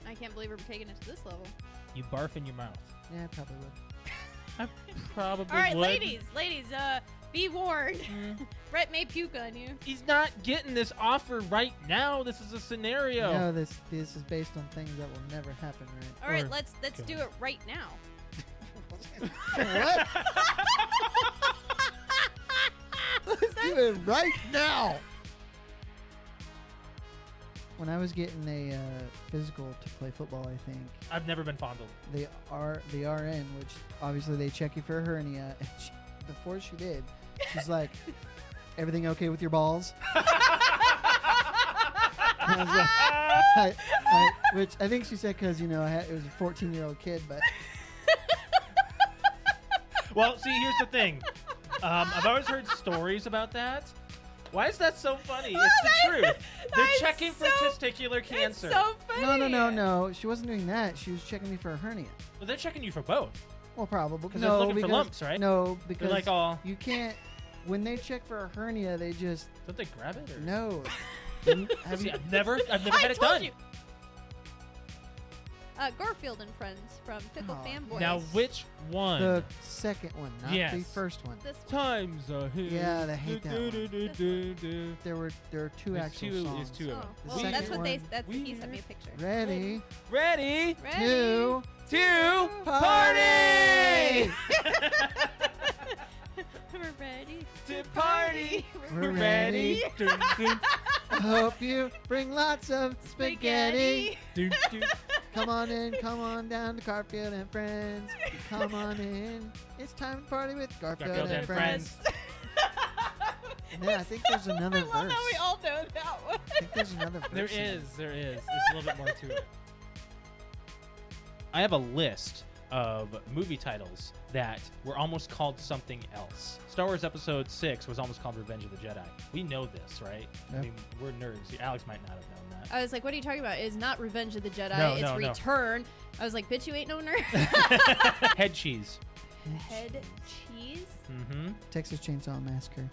I can't believe we're taking it to this level. You barf in your mouth. Yeah, I probably would. I probably All right, would. ladies, be warned. Brett may puke on you. He's not getting this offer right now. This is a scenario. No, this is based on things that will never happen, right? All right, Or- let's do it right now. What? Let's do it right now. When I was getting a physical to play football, I think I've never been fondled. the RN, which obviously they check you for a hernia. And before she did, she's like, "Everything okay with your balls?" And I was like, which I think she said because it was a 14-year-old kid, but Well, see, here's the thing. I've always heard stories about that. Why is that so funny? It's the truth. They're that's checking for so- testicular cancer. It's so funny. no, she wasn't doing that. She was checking me for a hernia. Well, they're checking you for both. Well, probably. 'Cause they're looking for lumps, right? No, because They're like all. you can't. When they check for a hernia, they just Don't they grab it? Or? no. Have See, you, I've never I had it told done. you. Garfield and Friends from Pickle Aw. Fanboys. Now, which one? the second one, not the Yes. first one? This one. Times a hit. Yeah, I hate that one. one. There were two There's actual two- songs. there's two of Oh, them. well, The that's second what they. one, That's he sent me a picture. Ready, Ready two, to party! We're ready to party. We're ready. Dun, dun, I hope you bring lots of spaghetti. dun, dun. Come on in, come on down to Garfield and Friends. Come on in. It's time to party with Garfield, and Friends. And then I think there's another I love verse. how we all know that one. I think there's another verse. There in is. There's a little bit more to it. I have a list of movie titles that were almost called something else. Star Wars Episode 6 was almost called Revenge of the Jedi. We know this, right? Yeah. I mean, we're nerds. Alex might not have known that. I was like, what are you talking about? It's not Revenge of the Jedi. No, it's no, no. Return. I was like, bitch, you ain't no nerd. Head cheese. Head cheese? Mm-hmm. Texas Chainsaw Massacre.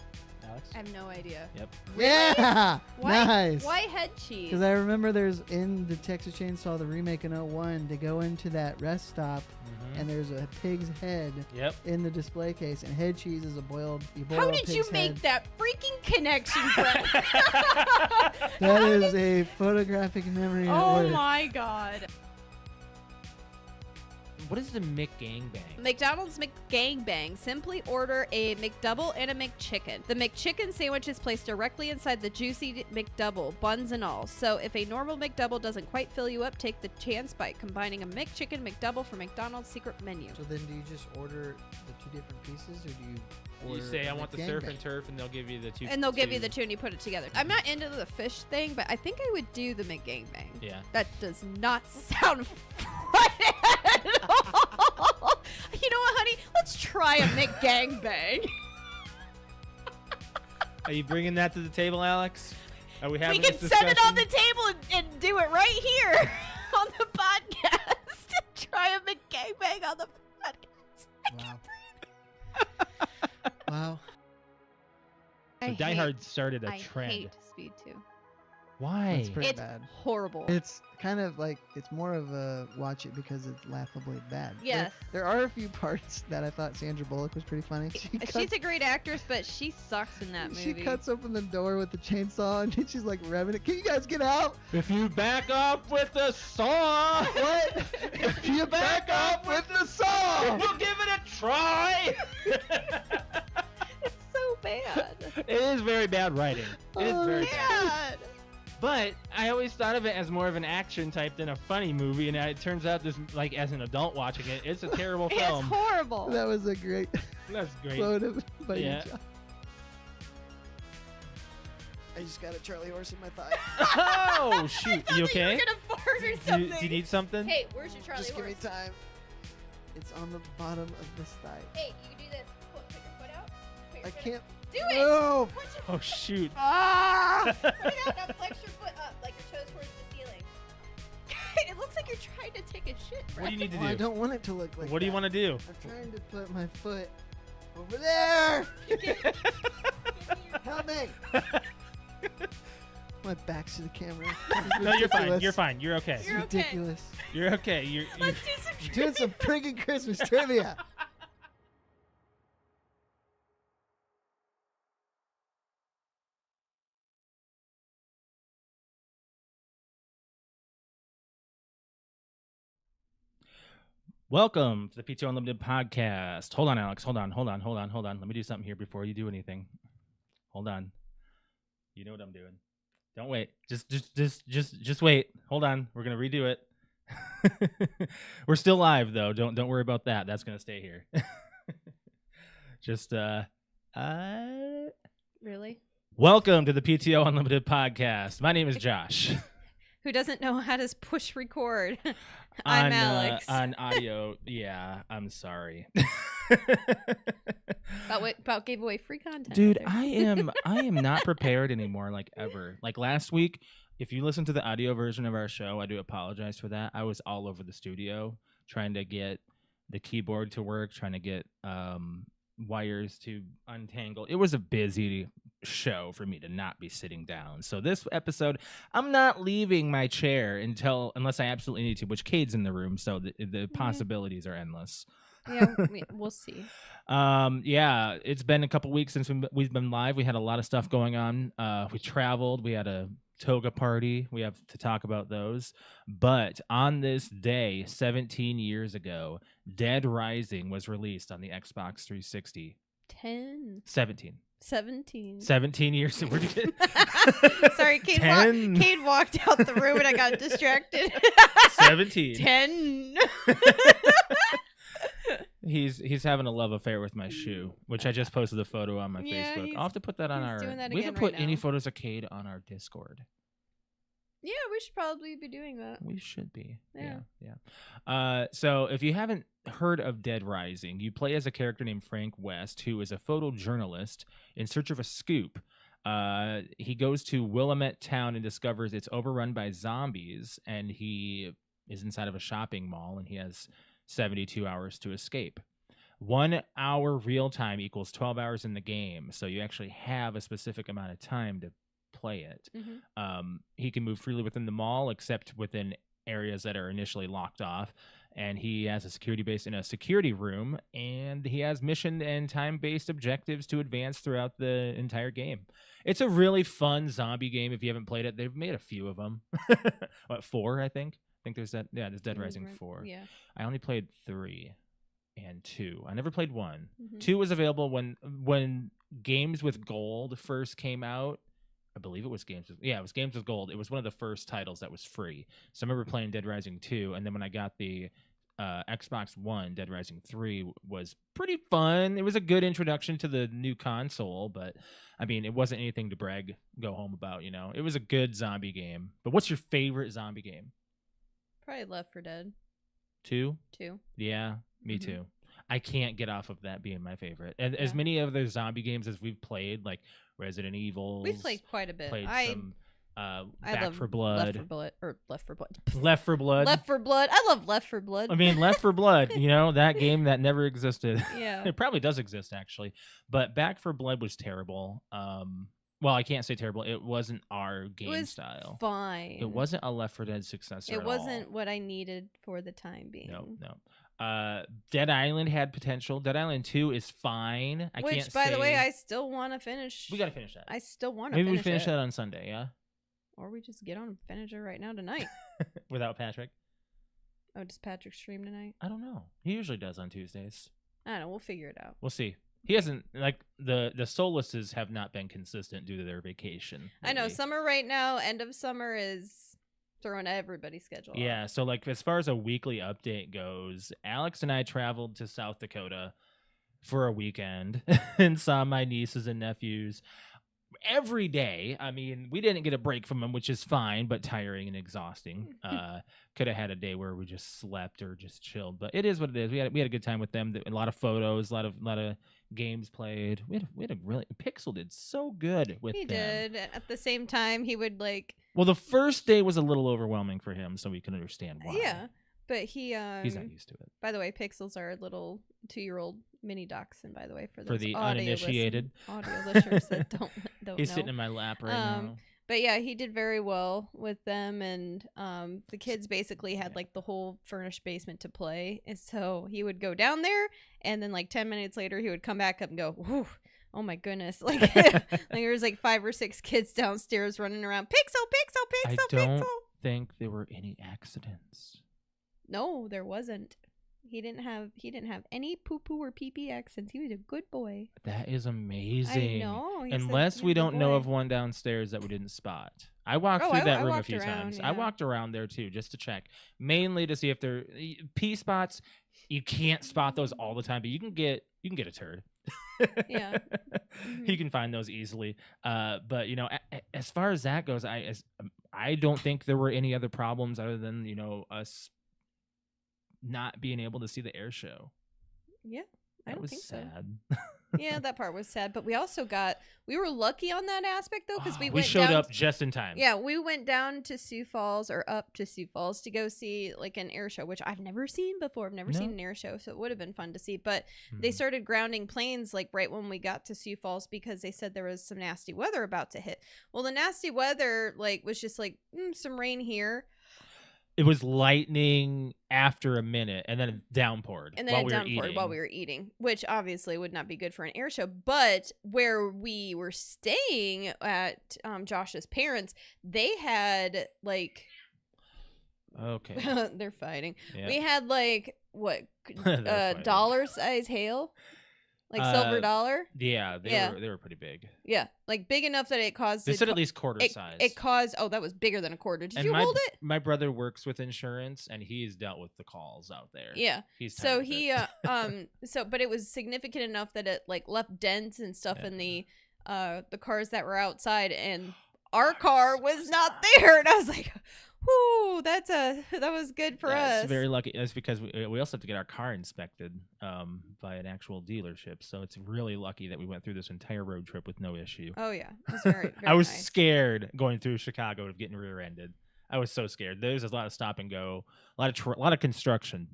Alex? I have no idea. Yep. Yeah! Why, Nice. Why head cheese? Because I remember there's in the Texas Chainsaw, the remake in 01, they go into that rest stop Mm-hmm. and there's a pig's head Yep. in the display case, and head cheese is you boil How a did you pig's make head. that freaking connection, Brett? That is a photographic memory at Oh work. my god. What is the McGangbang? McDonald's McGangbang. Simply order a McDouble and a McChicken. The McChicken sandwich is placed directly inside the juicy McDouble, buns and all. So if a normal McDouble doesn't quite fill you up, take the chance by combining a McChicken McDouble from McDonald's secret menu. So then do you just order the two different pieces, or do you order You say, a I want the McGangbang? surf and turf, and they'll give you the two. And they'll give you the two and you put it together. I'm not into the fish thing, but I think I would do the McGangbang. Yeah. That does not sound right at all. You know what, honey? Let's try a McGangbang. Are you bringing that to the table, Alex? Are we We having can this set it on discussion? the table and do it right here on the podcast. Try a McGangbang on the podcast. Wow. Wow. So Die Hard started a I trend. hate Speed 2. Why? That's pretty It's bad. horrible. It's kind of like, it's more of a watch it because it's laughably bad. Yes. There are a few parts that I thought Sandra Bullock was pretty funny. She's a great actress, but she sucks in that movie. She cuts open the door with the chainsaw and she's like revving it. Can you guys get out? If you back up with the saw, What? if you back up with the saw, we'll give it a try. It's so bad. It is very bad writing. It is very bad. Bad. But I always thought of it as more of an action type than a funny movie, and it turns out this, like, as an adult watching it, it's a terrible It's film. horrible. That was a great That's great. quote by you, Yeah. John. I just got a Charlie horse in my thigh. Oh shoot! You okay? You're gonna fart or Do something. you need something? Hey, where's your Charlie Just give me horse? time. It's on the bottom of this thigh. Hey, you can do this. Put your foot out. Put your I foot can't out. Do it. move. Put your Oh shoot! Ah! Put it out. Now flex your foot up, like your toes towards the ceiling. It looks like you're trying to take a shit. What do you need to Well, I do? don't want it to look like What do you that. want to do? I'm trying to put my foot over there. Help me. My back's to the camera. No, you're fine. You're fine. You're okay. It's You're okay. ridiculous. You're okay. Let's do some We're doing some friggin' Christmas trivia. Welcome to the PTO Unlimited podcast. Hold on, Alex. Hold on. Let me do something here before you do anything. Hold on. You know what I'm doing. Don't wait. Just wait. Hold on. We're gonna redo it. We're still live though. Don't worry about that. That's gonna stay here. Really? Welcome to the PTO Unlimited podcast. My name is Josh. Who doesn't know how to push record? I'm Alex. On audio, yeah. I'm sorry. About gave away free content. Dude, right there. I am not prepared anymore, like ever. Like last week, if you listen to the audio version of our show, I do apologize for that. I was all over the studio trying to get the keyboard to work, trying to get wires to untangle. It was a busy show for me to not be sitting down. So this episode, I'm not leaving my chair unless I absolutely need to, which Cade's in the room, so the possibilities are endless. Yeah, we'll see. Yeah, it's been a couple weeks since we've been live. We had a lot of stuff going on. We traveled. We had a toga party. We have to talk about those. But on this day, 17 years ago, Dead Rising was released on the Xbox 360. 17 years. Where'd you get? Sorry, Cade walked out the room and I got distracted. 17. 10. He's having a love affair with my shoe, which I just posted a photo on my Yeah, Facebook. I'll have to put that on our. doing that We again haven't put right any now. photos of Cade on our Discord. Yeah, we should probably be doing that. We should be. Yeah. So if you haven't heard of Dead Rising, you play as a character named Frank West, who is a photojournalist in search of a scoop. He goes to Willamette Town and discovers it's overrun by zombies, and he is inside of a shopping mall, and he has 72 hours to escape. 1 hour real time equals 12 hours in the game, so you actually have a specific amount of time to play it. Mm-hmm. He can move freely within the mall, except within areas that are initially locked off, and he has a security base in a security room, and he has mission and time-based objectives to advance throughout the entire game. It's a really fun zombie game. If you haven't played it, they've made a few of them. What, 4, I think there's that. Yeah, there's Dead Rising 4. Yeah. I only played 3 and 2. I never played 1. Mm-hmm. 2 was available when Games with Gold first came out. I believe it was Games with Gold. It was one of the first titles that was free. So I remember playing Dead Rising 2, and then when I got the Xbox One, Dead Rising 3 was pretty fun. It was a good introduction to the new console, but I mean, it wasn't anything to go home about, you know. It was a good zombie game. But what's your favorite zombie game? Probably Left 4 Dead 2? 2. Yeah, me Mhm. too. I can't get off of that being my favorite. And as many other zombie games as we've played, like Resident Evil. We've played quite a bit. Played some I Back love 4 Blood. Left 4 Blood. Left 4 Blood. Left 4 Blood. I love Left 4 Blood. I mean, Left 4 Blood, you know, that game that never existed. Yeah. It probably does exist, actually. But Back 4 Blood was terrible. Well, I can't say terrible. It wasn't our game It was style. fine. It wasn't a Left 4 Dead successor It at wasn't all. what I needed for the time being. No. Dead Island had potential. Dead Island 2 is fine. Which, by the way, I still want to finish. We got to finish that. I still want to Maybe finish we finish it. that on Sunday, yeah? Or we just get on and finish it right now tonight. Without Patrick? Oh, does Patrick stream tonight? I don't know. He usually does on Tuesdays. I don't know. We'll figure it out. We'll see. He hasn't, like, the Solaces have not been consistent due to their vacation. I know. lately. Summer right now, end of summer is throwing everybody's schedule Yeah, off. so like as far as a weekly update goes, Alex and I traveled to South Dakota for a weekend and saw my nieces and nephews every day. I mean, we didn't get a break from them, which is fine, but tiring and exhausting. Could have had a day where we just slept or just chilled, but it is what it is. We had a good time with them. A lot of photos, a lot of games played. We had a really Pixel did so good with He them. did. At the same time, he would like. Well, the first day was a little overwhelming for him, so we can understand why. Yeah, but He's not used to it. By the way, Pixels are little 2-year-old mini dachshund. By the way, for For those the audio uninitiated. audio listeners that don't He's know. sitting in my lap right now. But yeah, he did very well with them, and the kids basically had like the whole furnished basement to play. And so he would go down there, and then like 10 minutes later, he would come back up and go, "Whew, oh my goodness!" Like, like there was like 5 or 6 kids downstairs running around. Pixel. I don't think there were any accidents. No, there wasn't. He didn't have any poo-poo or pee-pee accidents. He was a good boy. That is amazing. I know. Unless we don't know of one downstairs that we didn't spot. I walked through that room a few times. Yeah. I walked around there too, just to check, mainly to see if there pee spots. You can't spot those all the time, but you can get a turd. Yeah. Mm-hmm. You can find those easily. But you know, as far as that goes, I don't think there were any other problems other than, you know, us not being able to see the air show. Yeah, I don't think sad. So. Yeah, that part was sad. But we also we were lucky on that aspect though, because we showed up just in time. Yeah, we went down to Sioux Falls or up to Sioux Falls to go see like an air show, which I've never seen before. I've never seen an air show, so it would have been fun to see. But they started grounding planes like right when we got to Sioux Falls because they said there was some nasty weather about to hit. Well, the nasty weather like was just like some rain here. It was lightning after a minute, and then it downpoured. And then it downpoured while we were eating, which obviously would not be good for an air show. But where we were staying at Josh's parents, they had like... Okay. They're fighting. Yeah. We had like, what, dollar size hail? Like silver dollar? Yeah, they were pretty big. Yeah, like big enough that it caused... They said at least quarter size. It caused... Oh, that was bigger than a quarter. Did you hold it? My brother works with insurance, and he's dealt with the calls out there. Yeah. He's so he... but it was significant enough that it like left dents and stuff in the cars that were outside, and our car was not there. And I was like... Whoo, that was good for us. It's very lucky. That's because we also have to get our car inspected by an actual dealership. So it's really lucky that we went through this entire road trip with no issue. Oh yeah, it was very, very I was nice. scared going through Chicago of getting rear-ended. I was so scared. There's a lot of stop and go, a lot of construction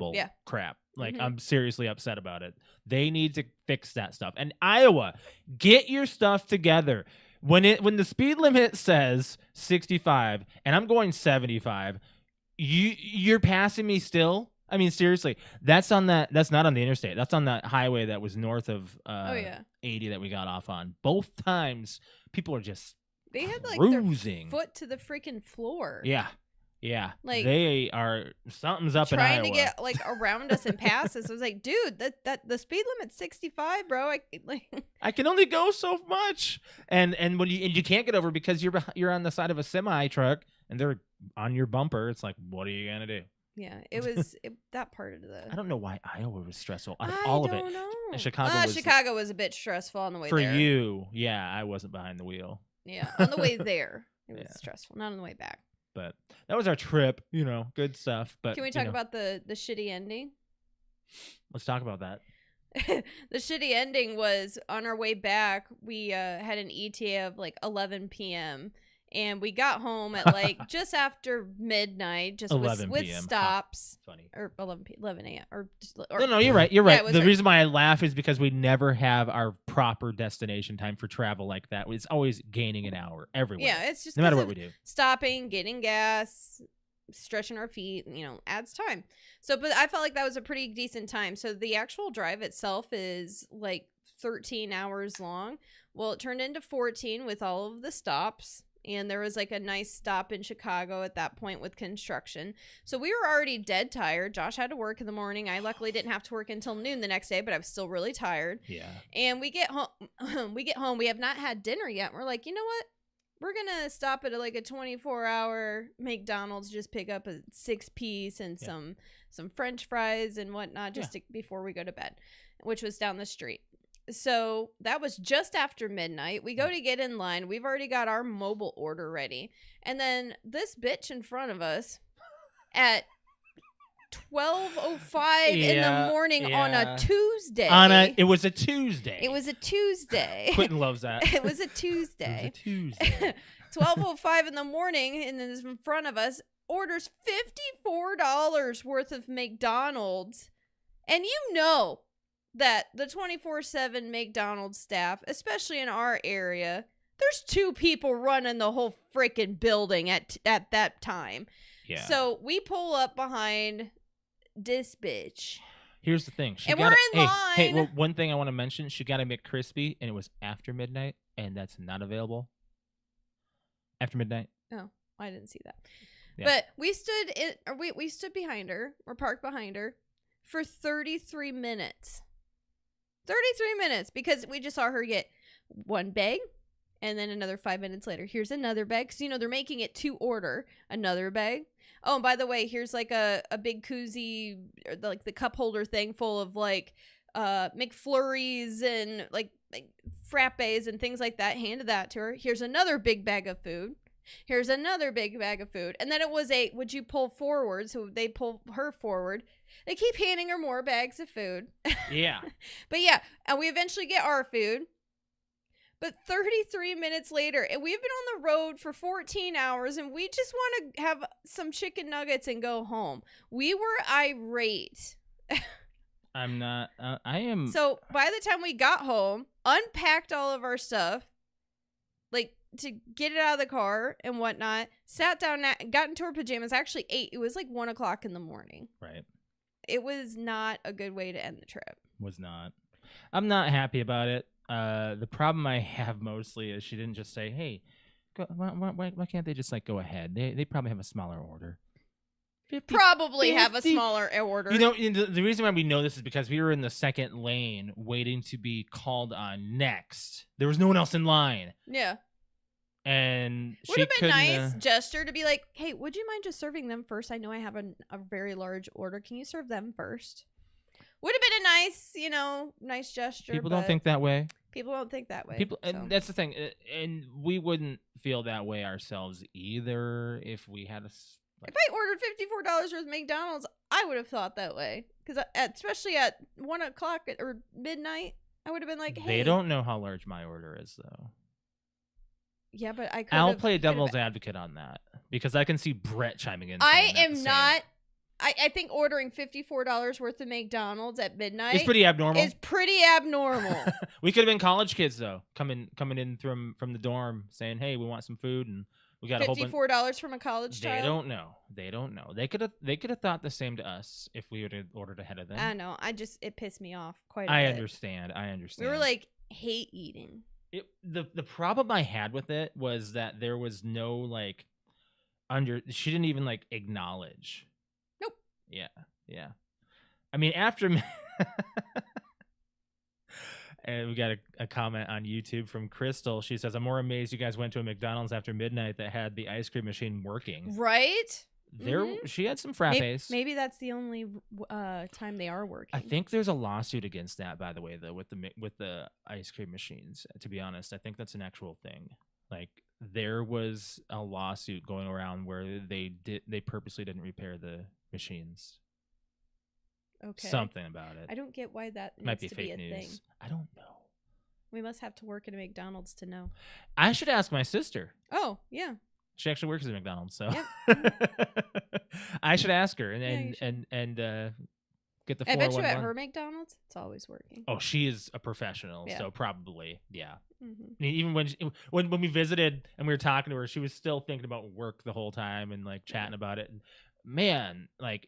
crap. Like I'm seriously upset about it. They need to fix that stuff. And Iowa, get your stuff together. When the speed limit says 65 and I'm going 75, you're passing me still? I mean, seriously, that's not on the interstate. That's on that highway that was north of 80 that we got off on. Both times, people are just they had like cruising. Their foot to the freaking floor. Yeah, like they are. Something's up in Iowa. Trying to get like around us and past us. I was like, dude, that the speed limit's 65, bro. I can only go so much, and when you can't get over because you're on the side of a semi truck and they're on your bumper. It's like, what are you gonna do? Yeah, it was that part of the. I don't know why Iowa was stressful. Out of all of it, I don't know. And Chicago was a bit stressful on the way for there. For you, yeah, I wasn't behind the wheel. Yeah, on the way there, it was stressful. Not on the way back. But that was our trip, good stuff. But can we talk about the shitty ending? Let's talk about that. The shitty ending was on our way back. We had an ETA of like 11 p.m. and we got home at like just after midnight, just with stops. Funny. Or 11 a.m. Or no, you're right. You're right. The reason why I laugh is because we never have our proper destination time for travel like that. It's always gaining an hour everywhere. Yeah, it's just no matter what we do. Stopping, getting gas, stretching our feet, adds time. So, but I felt like that was a pretty decent time. So the actual drive itself is like 13 hours long. Well, it turned into 14 with all of the stops. And there was like a nice stop in Chicago at that point with construction. So we were already dead tired. Josh had to work in the morning. I luckily didn't have to work until noon the next day, but I was still really tired. Yeah. And we get home. We have not had dinner yet. We're like, you know what? We're going to stop at like a 24-hour McDonald's, just pick up a 6-piece and some French fries and whatnot before we go to bed, which was down the street. So that was just after midnight. We go to get in line. We've already got our mobile order ready. And then this bitch in front of us at 12:05 in the morning on a Tuesday. It was a Tuesday. It was a Tuesday. Quentin loves that. It was a Tuesday. 12:05 in the morning, and then in front of us orders $54 worth of McDonald's. And that the 24/7 McDonald's staff, especially in our area, There's 2 people running the whole freaking building at that time. Yeah. So we pull up behind this bitch. Here's the thing. And we're in line. Hey, well, one thing I want to mention, she got a McCrispy, and it was after midnight, and that's not available. After midnight. Oh, I didn't see that. Yeah. But we stood behind her, or parked behind her, for 33 minutes. 33 minutes, because we just saw her get one bag, and then another 5 minutes later, here's another bag. Because, they're making it to order. Another bag. Oh, and by the way, here's like a big koozie, or like the cup holder thing full of like McFlurries and like frappes and things like that. Handed that to her. Here's another big bag of food. Here's another big bag of food. And then it was would you pull forward? So they pull her forward. They keep handing her more bags of food. Yeah. But yeah, and we eventually get our food. But 33 minutes later, and we've been on the road for 14 hours, and we just want to have some chicken nuggets and go home. We were irate. I'm not. I am. So by the time we got home, unpacked all of our stuff, like to get it out of the car and whatnot, sat down, got into our pajamas, actually ate. It was like 1 o'clock in the morning. Right. It was not a good way to end the trip. Was not. I'm not happy about it. The problem I have mostly is she didn't just say, "Hey, why can't they just like go ahead? They probably have a smaller order." 50, probably 50. Have a smaller order. The reason why we know this is because we were in the second lane waiting to be called on next. There was no one else in line. Yeah. And would have been nice gesture to be like, "Hey, would you mind just serving them first? I know I have a very large order. Can you serve them first?" Would have been a nice, nice gesture. People don't think that way. People don't think that way. And that's the thing. And we wouldn't feel that way ourselves either if we had a. If I ordered $54 worth of McDonald's, I would have thought that way. Because especially at 1 o'clock or midnight, I would have been like, "Hey." They don't know how large my order is, though. Yeah, but I'll play devil's advocate on that because I can see Brett chiming in. I am not. I think ordering $54 worth of McDonald's at midnight is pretty abnormal. We could have been college kids though, coming in from the dorm saying, "Hey, we want some food," and we got $54 from a college child. They don't know. They could have thought the same to us if we would have ordered ahead of them. I know. It pissed me off quite a bit. I understand. We were like hate eating. The problem I had with it was that there was no like she didn't even like acknowledge. Nope. Yeah. I mean, after and we got a comment on YouTube from Crystal. She says, "I'm more amazed you guys went to a McDonald's after midnight that had the ice cream machine working." Right? She had some frappes. Maybe that's the only time they are working. I think there's a lawsuit against that, by the way, though, with the ice cream machines. To be honest, I think that's an actual thing. Like there was a lawsuit going around where they purposely didn't repair the machines. Okay. Something about it. I don't get why that might be to fake be a news. thing. I don't know. We must have to work at a McDonald's to know. I should ask my sister. Oh, yeah. She actually works at McDonald's, so yep. I should ask her and get the 411. I bet you at her McDonald's, it's always working. Oh, she is a professional, so probably, yeah. Mm-hmm. I mean, even when we visited and we were talking to her, she was still thinking about work the whole time and like chatting about it. And man, like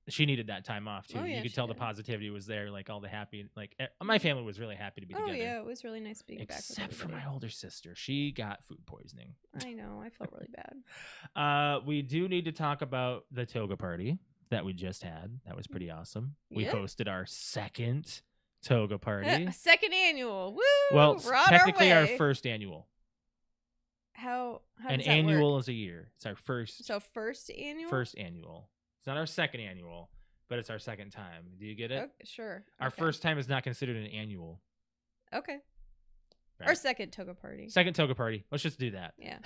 she needed that time off too. You could tell the positivity was there, like all the happy. Like my family was really happy to be together. Oh yeah, it was really nice being back. Except for my older sister, she got food poisoning. I know, I felt really bad. We do need to talk about the toga party that we just had. That was pretty awesome. We hosted our second toga party. Second annual. Woo! Well, technically our first annual. How an annual is a year. It's our first. So first annual. First annual. It's not our second annual, but it's our second time. Do you get it? Okay, sure. Our first time is not considered an annual. Okay. Right. Our second toga party. Second toga party. Let's just do that. Yeah.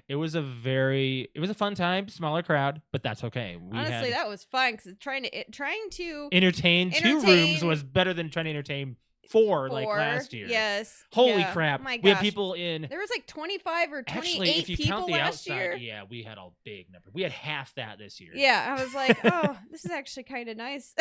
It was a fun time, smaller crowd, but that's okay. Honestly, that was fun because trying to entertain two rooms was better than trying to entertain 4 like last year. Yes. Holy yeah. crap. Oh my We had gosh. people in. There was like 25 or 28 Actually, if you people count the last outside, year. yeah, we had a big number. We had half that this year. Yeah, I was like, oh, this is actually kind of nice.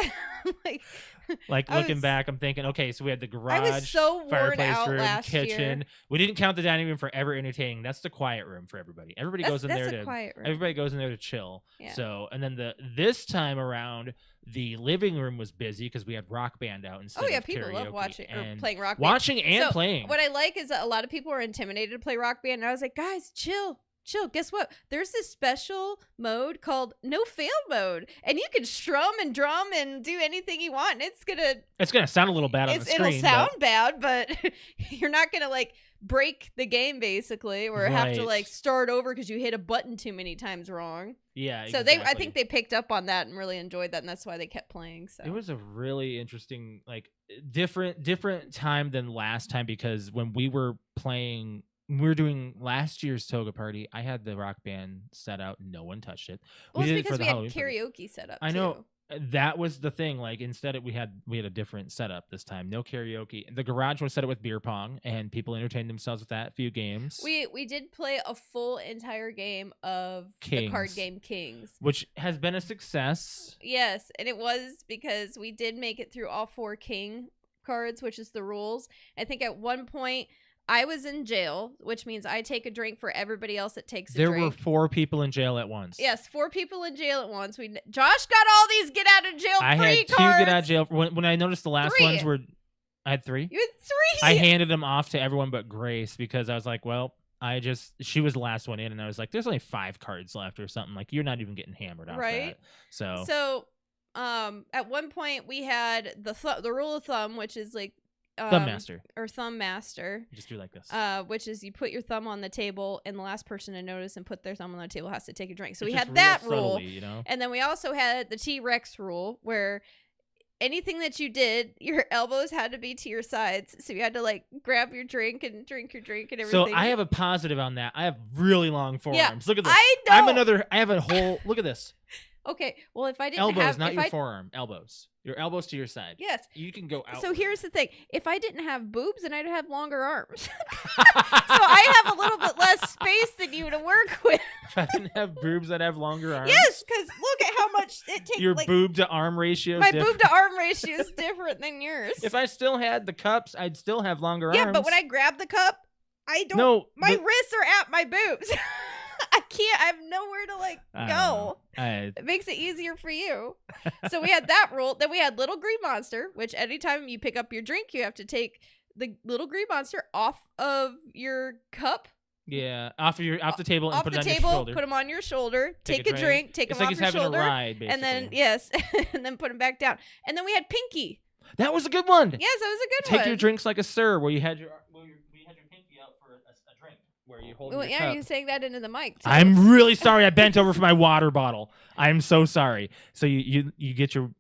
Like looking back, I'm thinking, okay, so we had the garage, I was so worn fireplace out room, last kitchen. year. We didn't count the dining room for ever entertaining. That's the quiet room for everybody. Everybody goes in there a quiet room. Everybody goes in there to chill. Yeah. So, and then this time around, the living room was busy because we had Rock Band out instead of people karaoke love watching or and playing Rock Band. watching and So, playing. What I like is that a lot of people are intimidated to play Rock Band, and I was like, guys, chill. Guess what? There's this special mode called no fail mode, and you can strum and drum and do anything you want. And it's gonna sound a little bad on the screen. It'll sound bad, but you're not gonna like break the game basically, or have to like start over because you hit a button too many times wrong. Yeah. So exactly. I think they picked up on that and really enjoyed that, and that's why they kept playing. So it was a really interesting, like different time than last time, because when we were playing. We were doing last year's Toga party. I had the Rock Band set out. No one touched it. Well, it's did it because for the we had Halloween karaoke set up. I know. That was the thing. Like instead, we had a different setup this time. No karaoke. The garage was set up with beer pong, and people entertained themselves with that. A few games. We did play a full entire game of the card game Kings, which has been a success. Yes, and it was because we did make it through all 4 king cards, which is the rules. I think at one point I was in jail, which means I take a drink for everybody else that takes a drink. There were 4 people in jail at once. Yes, 4 people in jail at once. Josh got all these get out of jail free cards. I had 2 get out of jail. When I noticed the last 3. ones were, I had 3. You had 3. I handed them off to everyone but Grace because I was like, well, she was the last one in, and I was like, there's only 5 cards left or something. Like, you're not even getting hammered off that. So at one point we had the rule of thumb, which is like Thumb Master. Or Thumb Master. Just do like this. Which is you put your thumb on the table, and the last person to notice and put their thumb on the table has to take a drink. So we had that rule. Subtly, you know? And then we also had the T-Rex rule, where anything that you did, your elbows had to be to your sides. So you had to like grab your drink and drink your drink and everything. So I have a positive on that. I have really long forearms. Yeah, look at this. I know. I have a whole, look at this. Okay, well, if I didn't elbows, have... not your forearm. Elbows. Your elbows to your side. Yes. You can go out. So here's the thing. If I didn't have boobs, then I'd have longer arms. So I have a little bit less space than you to work with. If I didn't have boobs, I'd have longer arms? Yes, because look at how much it takes. Your boob to arm ratio is My different. boob to arm ratio is different than yours. If I still had the cups, I'd still have longer arms. Yeah, but when I grab the cup, I don't... No, my wrists are at my boobs. I can't. I have nowhere to like go. It makes it easier for you. So we had that rule. Then we had Little Green Monster, which anytime you pick up your drink, you have to take the Little Green Monster off of your cup. Yeah, off the table and off put the it on table, your shoulder. Put them on your shoulder. Take a drink. Take it's them like off your having shoulder. A ride, basically. And then and then put them back down. And then we had Pinky. That was a good one. Yes, that was a good one. Take your drinks like a sir, where you had your pinky out for a drink, where you hold your cup. You're saying that into the mic, too. I'm really sorry. I bent over for my water bottle. I'm so sorry. So you get your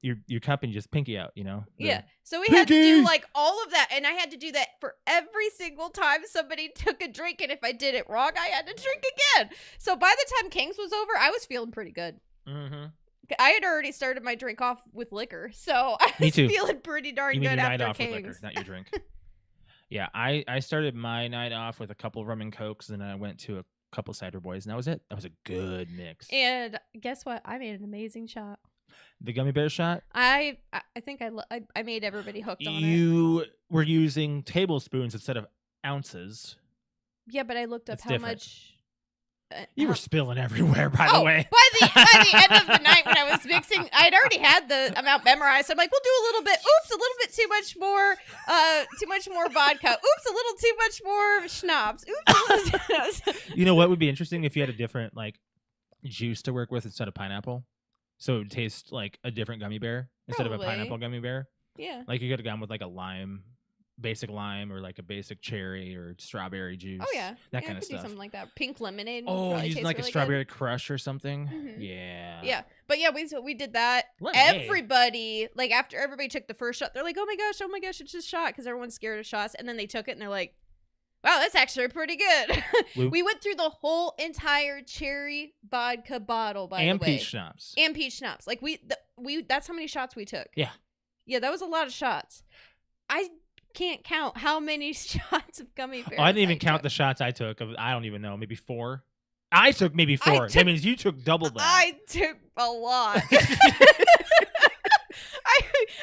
cup and you just pinky out, you know? Yeah. So we had to do like all of that, and I had to do that for every single time somebody took a drink, and if I did it wrong, I had to drink again. So by the time Kings was over, I was feeling pretty good. Mm-hmm. I had already started my drink off with liquor, so I was feeling pretty darn you mean good your after night off Kings. with liquor, not your drink. Yeah, I started my night off with a couple of rum and cokes, and then I went to a couple cider boys, and that was it. That was a good mix. And guess what? I made an amazing shot. The gummy bear shot? I think I made everybody hooked on it. You were using tablespoons instead of ounces. Yeah, but I looked up how much. You were spilling everywhere, by the way. By the end of the night when I was mixing, I'd already had the amount memorized. So I'm like, we'll do a little bit. Oops, a little bit too much more vodka. Oops, a little too much more schnapps. Oops. You know what would be interesting if you had a different like juice to work with instead of pineapple? So it would taste like a different gummy bear instead of a pineapple gummy bear. Yeah. Like you could have gone with like a basic lime or like a basic cherry or strawberry juice. Oh yeah. That kind of do stuff. something like that. Pink lemonade. Oh, using like really a strawberry good. crush or something. Mm-hmm. Yeah. Yeah. But yeah, we did that. Lemonade. Everybody, like after everybody took the first shot, they're like, oh my gosh, it's just a shot, because everyone's scared of shots. And then they took it and they're like, wow, that's actually pretty good. We went through the whole entire cherry vodka bottle, by the way. And peach schnapps. And peach schnapps. Like we that's how many shots we took. Yeah. Yeah, that was a lot of shots. I can't count how many shots of gummy bears. Oh, I didn't even count took. the shots I took. I don't even know. Maybe 4. I took maybe 4. That means you took double that. I took a lot.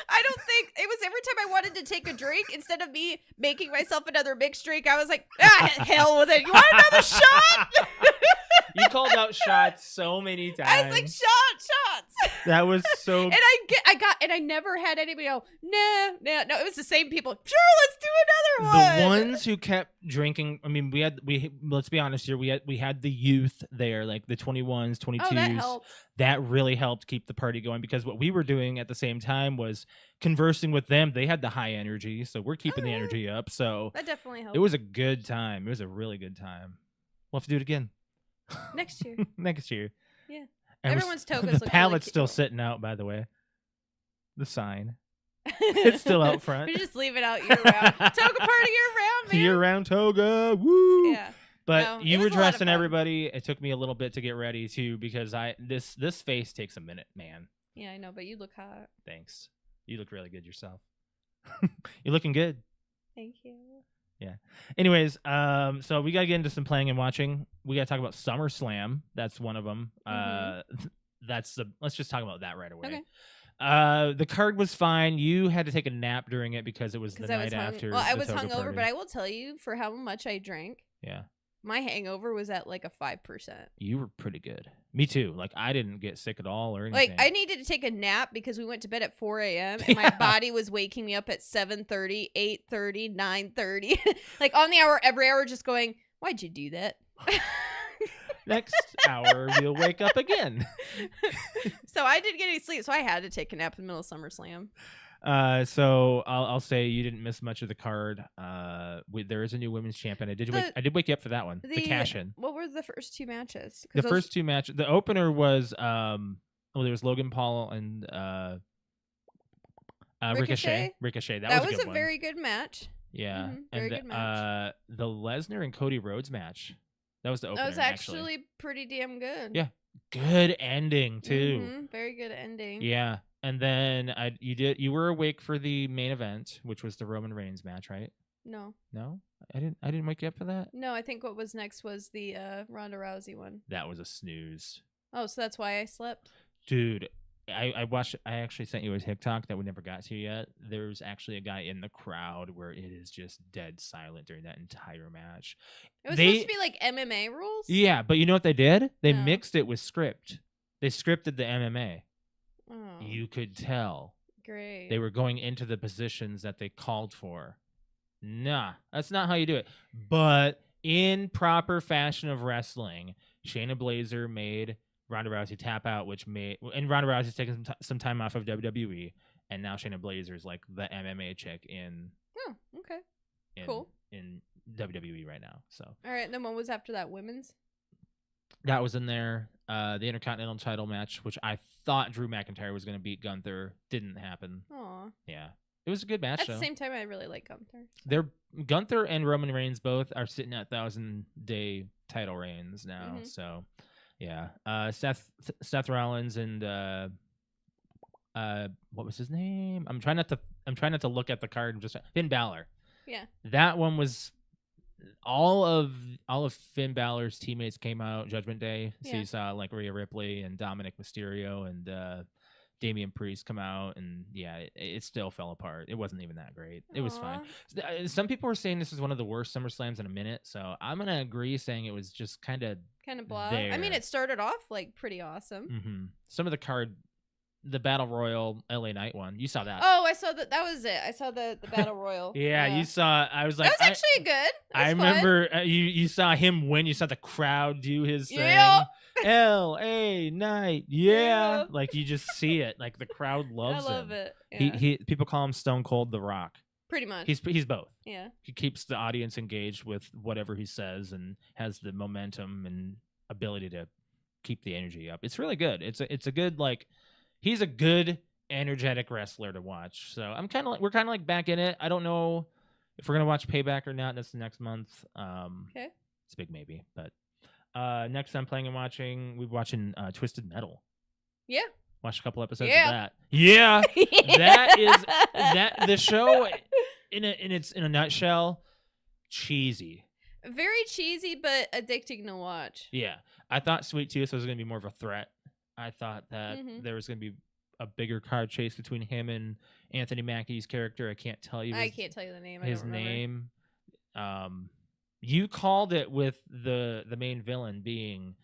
I don't think it was every time I wanted to take a drink, instead of me making myself another mixed drink, I was like, hell with it. You want another shot? You called out shots so many times. I was like, shots. That was so. And I never had anybody go, no. It was the same people. Sure, let's do another one. The ones who kept drinking. I mean, we let's be honest here. We had the youth there, like the 21s, 22s. Oh, that helped. That really helped keep the party going, because what we were doing at the same time was conversing with them. They had the high energy, so we're keeping the energy up. So that definitely helped. it was a good time. It was a really good time. We'll have to do it again. Next year. Next year. Yeah. And Everyone's togas the look really pallet's cute. still sitting out, by the way. The sign. It's still out front. We just leave it out year round. Toga party year round, man. Year-round toga. Woo! Yeah. But No, you it were was a lot of dressing fun. everybody. It took me a little bit to get ready too, because this face takes a minute, man. Yeah, I know, but you look hot. Thanks. You look really good yourself. You're looking good. Thank you. Anyways, so we gotta get into some playing and watching. We gotta talk about SummerSlam. That's one of them. Let's just talk about that right away. Okay. The card was fine. You had to take a nap during it because it was the Because I night was after. Well, I the was toga hungover, party. but I will tell you, for how much I drank, Yeah. my hangover was at like a 5%. You were pretty good. Me too. Like, I didn't get sick at all or anything. Like, I needed to take a nap because we went to bed at 4 a.m. and my body was waking me up at 7:30, 8:30, 9:30. Like, on the hour, every hour, just going, why'd you do that? Next hour, you'll wake up again. So I didn't get any sleep, so I had to take a nap in the middle of SummerSlam. So I'll say you didn't miss much of the card. There is a new women's champion. I did wake you up for that one. The cash in. What were the first 2 matches? The first 2 matches. The opener was there was Logan Paul and Ricochet. Ricochet. That was a good one. very good match. Yeah, very and good match. the Lesnar and Cody Rhodes match. That was the opener. That was actually pretty damn good. Yeah. Good ending too. Very good ending. Yeah. And then you were awake for the main event, which was the Roman Reigns match, right? No, I didn't wake you up for that. no. I think what was next was the Ronda Rousey one. That was a snooze, Oh, so that's why I slept. dude. I watched. I actually sent you a TikTok that we never got to yet. There's actually a guy in the crowd where it is just dead silent during that entire match. It was supposed to be like MMA rules. Yeah, but you know what they did? They No. mixed it with script. They scripted the MMA. Oh, You could tell great. they were going into the positions that they called for. Nah, that's not how you do it. But in proper fashion of wrestling, Shayna Baszler made Ronda Rousey tap out, and Ronda Rousey's taking some time off of WWE, and now Shayna Baszler's like the MMA chick in Oh, okay. Cool. in WWE right now. So All right. And then what was after that? Women's. that was in there. The Intercontinental title match, which I thought Drew McIntyre was going to beat Gunther, didn't happen. Aw. Yeah, it was a good match. At the though. same time, I really like Gunther. They're Gunther and Roman Reigns both are sitting at 1,000-day title reigns now. Mhm. So, yeah. Seth Rollins and what was his name? I'm trying not to look at the card. Just Finn Balor. Yeah. That one was all of Finn Balor's teammates came out Judgment Day. So Yeah. you saw like Rhea Ripley and Dominic Mysterio and Damian Priest come out, and yeah, it still fell apart. It wasn't even that great. It was fine. Aw. Some people were saying this is one of the worst SummerSlams in a minute, so I'm gonna agree, saying it was just kind of Kind of blah. I mean, there. it started off like pretty awesome. Some of the card, the Battle Royal LA Knight one. You saw that? Oh, I saw that. That was it. I saw the Battle Royal. yeah, you saw. I was like, that was actually good. It I was fun. remember you saw him win. You saw the crowd do his thing. Yeah. LA Knight, yeah. Yeah. Like you just see it. Like the crowd I loves love him. it. Yeah. He people call him Stone Cold The Rock. Pretty much. He's both. Yeah. He keeps the audience engaged with whatever he says and has the momentum and ability to keep the energy up. It's really good. It's a good, like, he's a good energetic wrestler to watch. So we're kind of like back in it. I don't know if we're gonna watch Payback or not. That's the next month. Okay. It's a big maybe. But next I'm playing and watching. We're watching Twisted Metal. Yeah. Watched a couple episodes Yeah. of that. Yeah. That is the show in a nutshell, cheesy. Very cheesy, but addicting to watch. Yeah, I thought Sweet Tooth was going to be more of a threat. I thought that Mhm. there was going to be a bigger car chase between him and Anthony Mackie's character. I can't tell you. I can't tell you the name. I His don't remember. name. You called it with the main villain being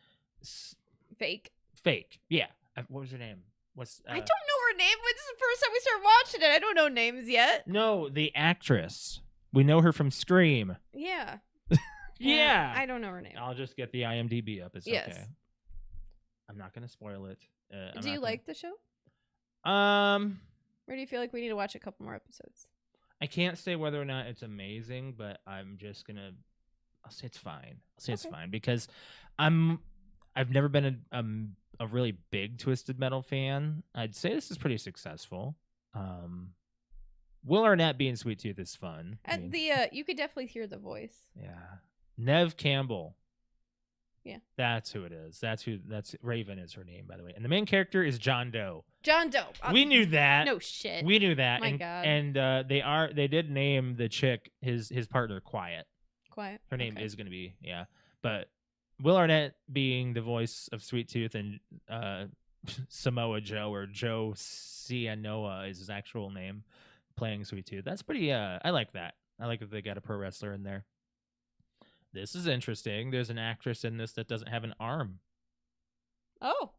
Fake. fake. Yeah. What was her name? I don't know her name. This is the first time we started watching it. I don't know names yet. No, the actress. We know her from Scream. Yeah. Yeah. I don't know her name. I'll just get the IMDb up. It's Yes. okay. I'm not gonna spoil it. Do you like the show? Or do you feel like we need to watch a couple more episodes? I can't say whether or not it's amazing, but I'm just gonna. I'll say it's fine. It's fine because I've never been a really big Twisted Metal fan. I'd say this is pretty successful. Will Arnett being Sweet Tooth is fun. And you could definitely hear the voice. Yeah, Neve Campbell. Yeah, that's who it is. That's Raven is her name, by the way. And the main character is John Doe. John Doe. We knew that. No shit. We knew that. My God. And they did name the chick his partner Quiet. Quiet. Her name is going to be but Will Arnett being the voice of Sweet Tooth and Samoa Joe or Joe Cianoa is his actual name, playing Sweet Tooth. That's pretty. I like that. I like that they got a pro wrestler in there. This is interesting. There's an actress in this that doesn't have an arm. Oh,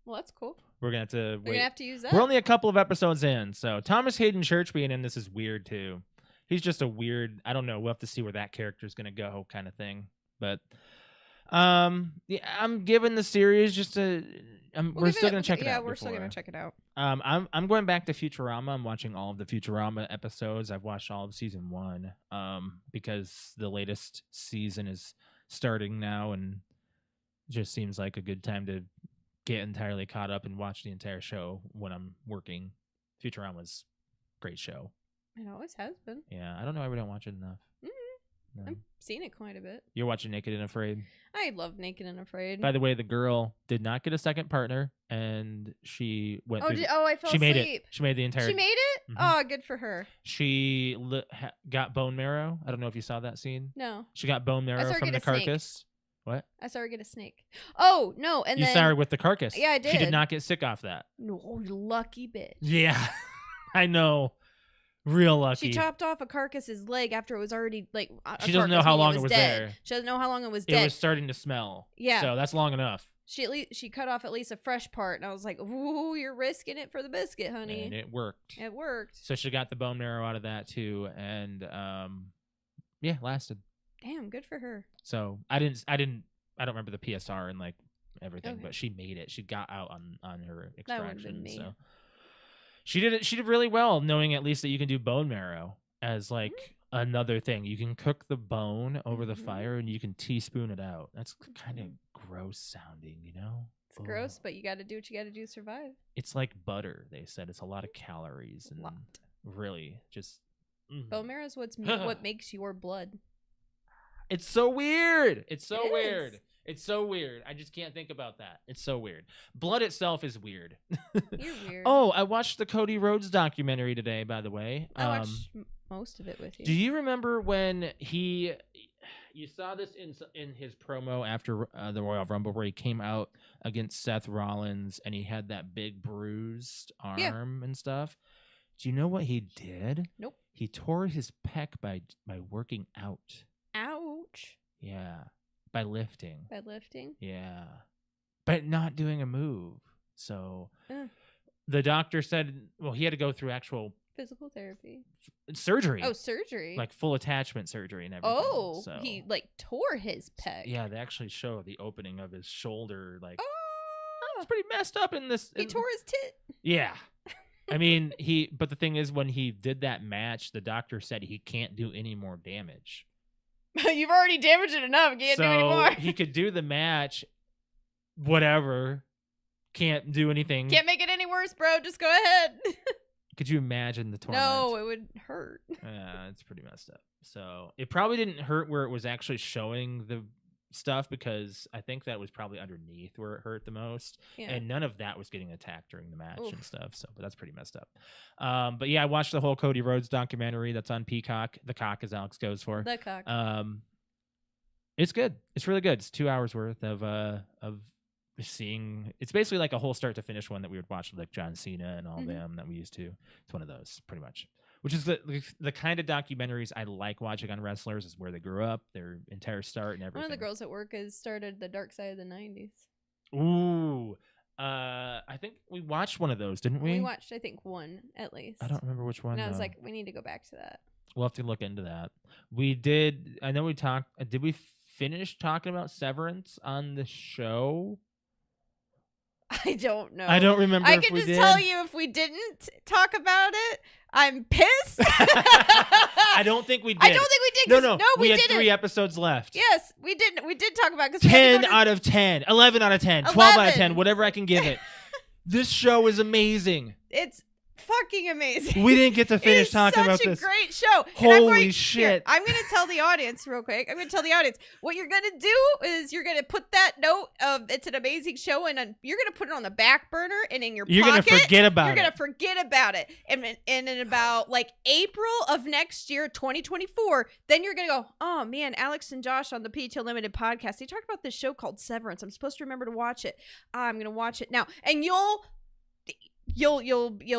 well, that's cool. We're gonna have to wait. We're gonna have to use that. We're only a couple of episodes in, so Thomas Hayden Church being in this is weird too. He's just a weird. I don't know. We'll have to see where that character's gonna go, kind of thing. But yeah, I'm giving the series just a. We're still gonna check it out. Yeah, we're still gonna check it out. I'm going back to Futurama. I'm watching all of the Futurama episodes. I've watched all of season 1. Because the latest season is starting now, and it just seems like a good time to get entirely caught up and watch the entire show when I'm working. Futurama's a great show. It always has been. Yeah, I don't know why we don't watch it enough. No. I've seen it quite a bit. You're watching Naked and Afraid. I love Naked and Afraid. By the way, the girl did not get a second partner, and she went. I fell she asleep. made it. She made the entire. She made it. Mhm. Oh, good for her. She got bone marrow. I don't know if you saw that scene. No. She got bone marrow saw her from get the a snake. carcass. What? I saw her get a snake. Oh no! And you then saw her with the carcass. Yeah, I did. She did not get sick off that. No, you lucky bitch. Yeah, I know. Real lucky. She chopped off a carcass's leg after it was already like. She doesn't know how long it was dead. there. She doesn't know how long it was dead. It was starting to smell. Yeah. So that's long enough. She cut off at least a fresh part, and I was like, "Ooh, you're risking it for the biscuit, honey." And it worked. It worked. So she got the bone marrow out of that too, and yeah, lasted. Damn, good for her. So I don't remember the PSR and like everything, Okay. but she made it. She got out on her That would've extraction. been me. So she did really well, knowing at least that you can do bone marrow as like another thing. You can cook the bone over the fire and you can teaspoon it out. That's kind of gross sounding, you know? It's gross, but you got to do what you got to do to survive. It's like butter. They said it's a lot of calories and really just Bone marrow is what makes your blood. It's so weird. It's so It weird. is. It's so weird. I just can't think about that. It's so weird. Blood itself is weird. You're weird. Oh, I watched the Cody Rhodes documentary today, by the way. I watched most of it with you. Do you remember when you saw this in his promo after the Royal Rumble where he came out against Seth Rollins and he had that big bruised arm and stuff? Do you know what he did? Nope. He tore his pec by working out. Ouch. Yeah. By lifting. By lifting? Yeah. But not doing a move. So the doctor said, well, he had to go through actual physical therapy. Surgery. Oh, surgery. Like full attachment surgery and everything. Oh, so, he like tore his pec. yeah, they actually show the opening of his shoulder. Like, Oh, it's pretty messed up in this. he tore his tit. Yeah. I mean, but the thing is, when he did that match, the doctor said he can't do any more damage. You've already damaged it enough. Can't do anymore. He could do the match, whatever. Can't do anything. Can't make it any worse, bro. Just go ahead. Could you imagine the torment? No, it would hurt. Yeah, it's pretty messed up. So it probably didn't hurt where it was actually showing stuff because I think that was probably underneath where it hurt the most, Yeah. and none of that was getting attacked during the match Oof. and stuff. So, but that's pretty messed up. But yeah, I watched the whole Cody Rhodes documentary that's on Peacock. The Cock, as Alex goes for. The Cock. It's good. It's really good. It's 2 hours worth of seeing. It's basically like a whole start to finish one that we would watch with like John Cena and all them that we used to. It's one of those pretty much. Which is the kind of documentaries I like watching on wrestlers, is where they grew up, their entire start and everything. One of the girls at work has started the dark side of the 90s. Ooh. I think we watched one of those, didn't we? We watched, I think, one at least. I don't remember which one. And I was though. like, we need to go back to that. We'll have to look into that. We did. I know we talked. Did we finish talking about Severance on the show? I don't know. I don't remember. I can just tell you if we didn't talk about it, I'm pissed. I don't think we did. I don't think we did. No, we had didn't. 3 episodes left. Yes, we didn't. We did talk about it 10 out of 10, 11 out of 10, 12 out of 10, whatever I can give it. This show is amazing. It's fucking amazing. We didn't get to finish talking about this. It's such a great show. Holy shit. I'm going to tell the audience real quick. I'm going to tell the audience. What you're going to do is you're going to put that note of it's an amazing show and you're going to put it on the back burner and in your pocket. You're going to forget about You're it. going to forget about it. And in about like April of next year, 2024, then you're going to go, oh man, Alex and Josh on the PTOUnlimited podcast, they talked about this show called Severance. I'm supposed to remember to watch it. I'm going to watch it now. And you'll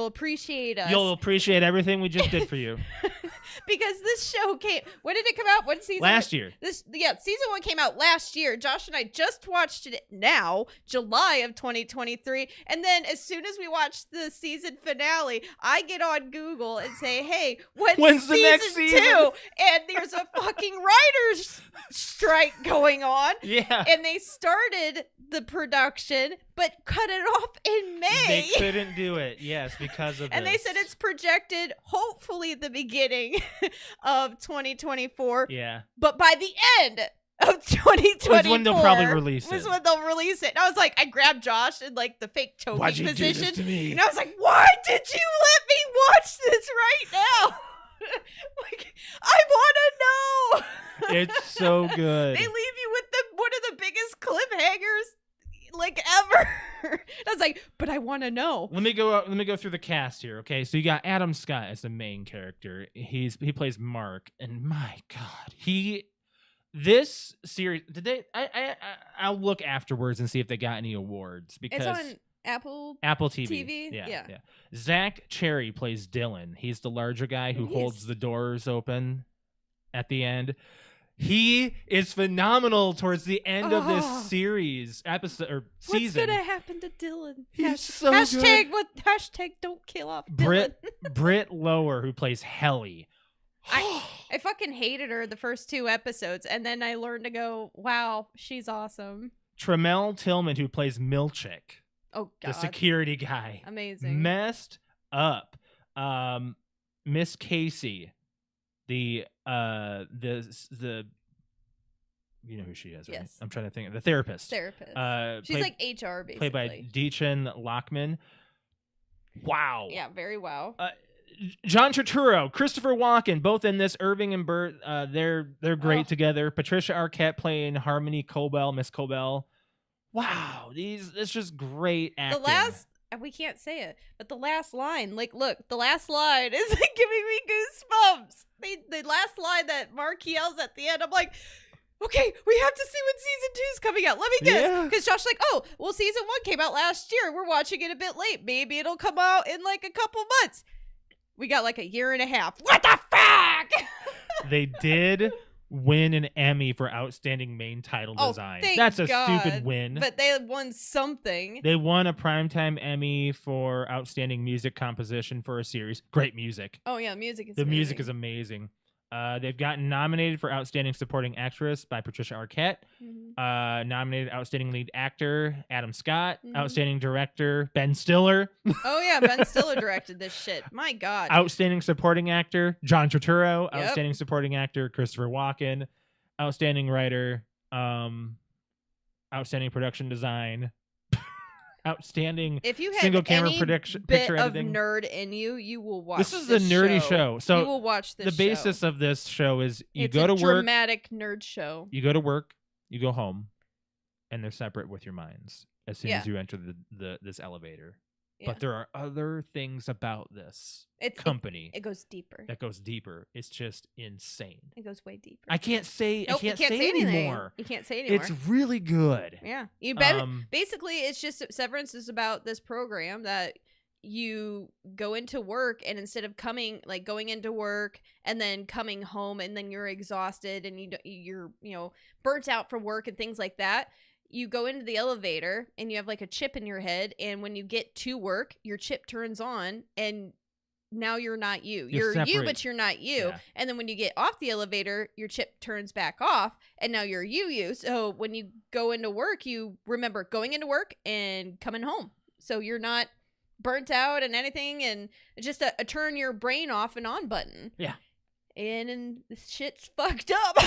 appreciate us. You'll appreciate everything we just did for you. Because this show came. When did it come out? What season? Last year. Season 1 came out last year. Josh and I just watched it now, July of 2023. And then as soon as we watched the season finale, I get on Google and say, "Hey, when's the next season?" 2?" And there's a fucking writers' strike going on. Yeah. And they started the production, but cut it off in May. They couldn't do it. Yes, because of and this. they said it's projected hopefully the beginning of 2024. Yeah. But by the end of 2024 was when they'll probably release it. Was when they'll release it. And I was like, I grabbed Josh in like the fake choking Why'd you position. do this to me? And I was like, why did you let me watch this right now? Like, I want to know. It's so good. They leave you with one of the biggest cliffhangers like ever. I was like, but I want to know. Let me go through the cast here, okay? So you got Adam Scott as the main character. He plays Mark, and my God, this series I'll look afterwards and see if they got any awards because it's on Apple TV. Yeah. Zach Cherry plays Dylan. He's the larger guy who holds the doors open at the end. He is phenomenal towards the end of this series episode or season. What's gonna happen to Dylan? He's so hashtag good. Hashtag don't kill off Dylan. Britt Lower, who plays Helly. I fucking hated her the first 2 episodes, and then I learned to go, wow, she's awesome. Tremel Tillman, who plays Milchick. Oh God, the security guy. Amazing. Messed up. Miss Casey. The you know who she is, right? Yes. I'm trying to think. The therapist. She's like HR, basically. Played by Deachin Lockman. Wow. Yeah, very wow. John Turturro, Christopher Walken, both in this. Irving and Bert, they're great together. Patricia Arquette playing Harmony Cobell, Miss Cobell. Wow, it's just great acting. We can't say it, but the last line, like, look, the last line is like giving me goosebumps. The last line that Mark yells at the end, I'm like, okay, we have to see when season 2's coming out. Let me guess. Because Josh's like, oh, well, season 1 came out last year. We're watching it a bit late. Maybe it'll come out in like a couple months. We got like a year and a half. What the fuck? They did win an Emmy for outstanding main title design. That's a stupid win. But they won something. They won a primetime Emmy for outstanding music composition for a series. Great music. Oh yeah, music is the amazing. Music is amazing. They've gotten nominated for Outstanding Supporting Actress by Patricia Arquette. Mm-hmm. Nominated Outstanding Lead Actor, Adam Scott. Mm-hmm. Outstanding Director, Ben Stiller. Oh, yeah, Ben Stiller directed this shit. My God. Outstanding Supporting Actor, John Turturro. Yep. Outstanding Supporting Actor, Christopher Walken. Outstanding Writer, Outstanding Production Design. Outstanding if you have single camera picture editing. Of nerd in you, you will watch. This is the nerdy show. So you will watch this. The basis of this show is you it's go to work. Dramatic nerd show. You go to work. You go home, and they're separate with your minds as soon Yeah. as you enter this elevator. Yeah. But there are other things about this It company goes deeper. that goes deeper. It's just insane. It goes way deeper. I can't say Nope, I can't you can't say anything. anymore. You can't say anymore. It's really good. Yeah. You better. Basically, it's just Severance is about this program that you go into work, and instead of going into work and then coming home and then you're exhausted and you're burnt out from work and things like that, you go into the elevator and you have like a chip in your head, and when you get to work, your chip turns on, and now you're not you. You're you, but you're not you. Yeah. And then when you get off the elevator, your chip turns back off, and now you're you. So when you go into work, you remember going into work and coming home. So you're not burnt out and anything, and it's just a turn your brain off and on button. Yeah. And this shit's fucked up.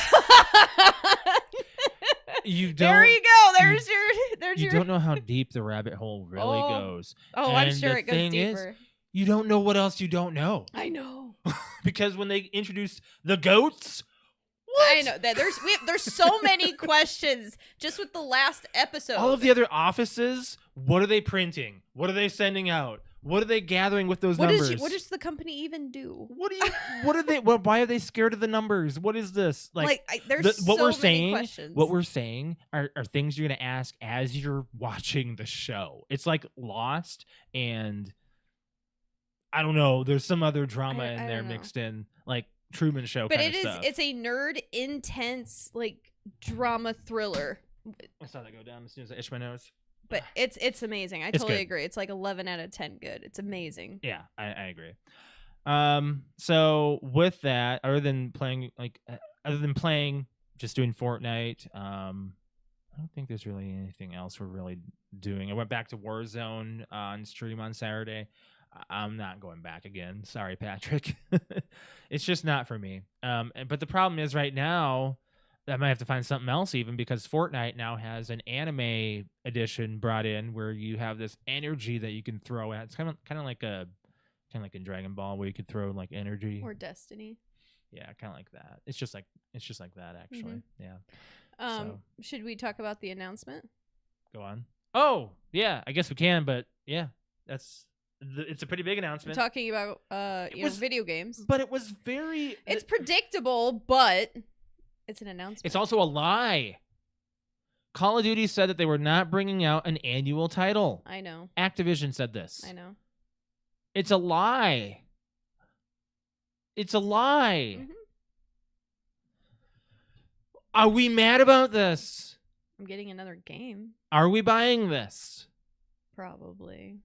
There you go. There's your. You don't know how deep the rabbit hole really goes. Oh, I'm sure it goes deeper. You don't know what else you don't know. I know. Because when they introduced the goats, what? I know that there's so many questions just with the last episode. All of the other offices, what are they printing? What are they sending out? What are they gathering with those numbers? What does the company even do? What are they? Why are they scared of the numbers? What is this? There's what so we're many saying, questions. What we're saying are things you're gonna ask as you're watching the show. It's like Lost, and I don't know. There's some other drama in there mixed in, like Truman Show. But kind of stuff. It's a nerd intense drama thriller. I saw that go down as soon as I itched my nose. But it's amazing. I totally agree. It's like 11 out of 10 good. It's amazing. Yeah, I agree. So with that, other than playing, just doing Fortnite, I don't think there's really anything else we're really doing. I went back to Warzone on stream on Saturday. I'm not going back again. Sorry, Patrick. It's just not for me. But the problem is right now, I might have to find something else even, because Fortnite now has an anime edition brought in where you have this energy that you can throw at. It's kind of like in Dragon Ball where you could throw like energy. Or Destiny. Yeah, kind of like that. It's just like that actually. Mm-hmm. Yeah. Should we talk about the announcement? Go on. Oh, yeah, I guess we can, but yeah, it's a pretty big announcement. We're talking about video games. But it was very It's predictable, but it's an announcement. It's also a lie. Call of Duty said that they were not bringing out an annual title. I know. Activision said this. I know. It's a lie. It's a lie. Mm-hmm. Are we mad about this? I'm getting another game. Are we buying this? Probably.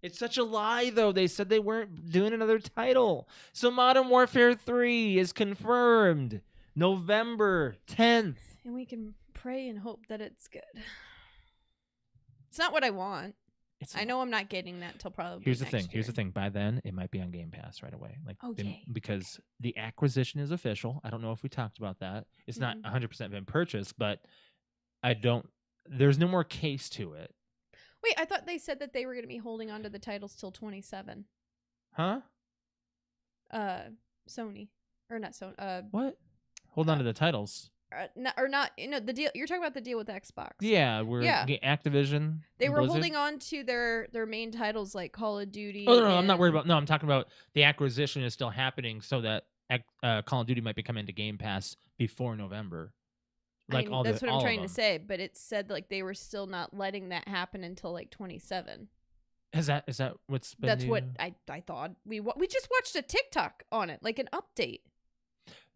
It's such a lie, though. They said they weren't doing another title. So Modern Warfare 3 is confirmed November 10th. And we can pray and hope that it's good. It's not what I want. I know I'm not getting that until probably Here's the next thing. year. Here's the thing. By then, it might be on Game Pass right away. Yay. Because the acquisition is official. I don't know if we talked about that. It's not 100% been purchased, but there's no more case to it. Wait, I thought they said that they were going to be holding on to the titles till 27. Huh? Sony. Or not Sony. What? Hold on to the titles. Not. The deal. You're talking about the deal with Xbox. Yeah, Activision. They were Blizzard. holding on to their main titles like Call of Duty. Oh, no, I'm not worried about. No, I'm talking about the acquisition is still happening so that Call of Duty might be coming to Game Pass before November. That's what I'm trying to say, but it said they were still not letting that happen until 27. Is that what's been That's what I thought. We just watched a TikTok on it, like an update.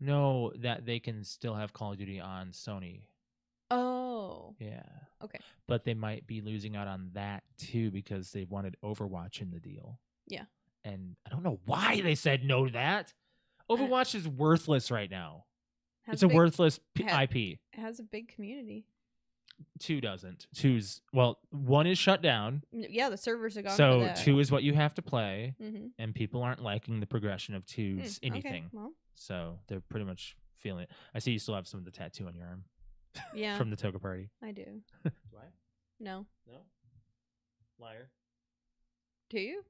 No, that they can still have Call of Duty on Sony. Oh. Yeah. Okay. But they might be losing out on that too because they wanted Overwatch in the deal. Yeah. And I don't know why they said no to that. Overwatch is worthless right now. It's a worthless IP. It has a big community. 2 doesn't. 1 is shut down. Yeah, the servers are gone. So for that. 2 is what you have to play, mm-hmm. and people aren't liking the progression of 2's anything. Okay, well. So they're pretty much feeling it. I see you still have some of the tattoo on your arm. Yeah. From the toga party. I do. Do I? No. No? Liar. Do you?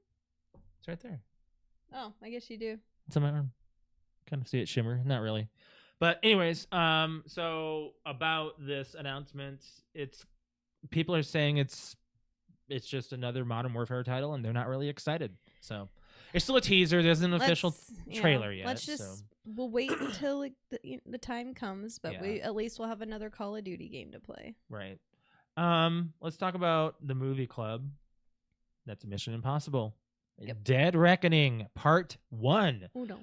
It's right there. Oh, I guess you do. It's on my arm. Kind of see it shimmer. Not really. But anyways, so about this announcement, people are saying it's just another Modern Warfare title, and they're not really excited. So it's still a teaser. There's an official trailer yet. Let's just we'll wait until like, the time comes, but we at least we'll have another Call of Duty game to play. Right. Let's talk about the movie club. That's Mission Impossible. Yep. Dead Reckoning Part 1. Oh no.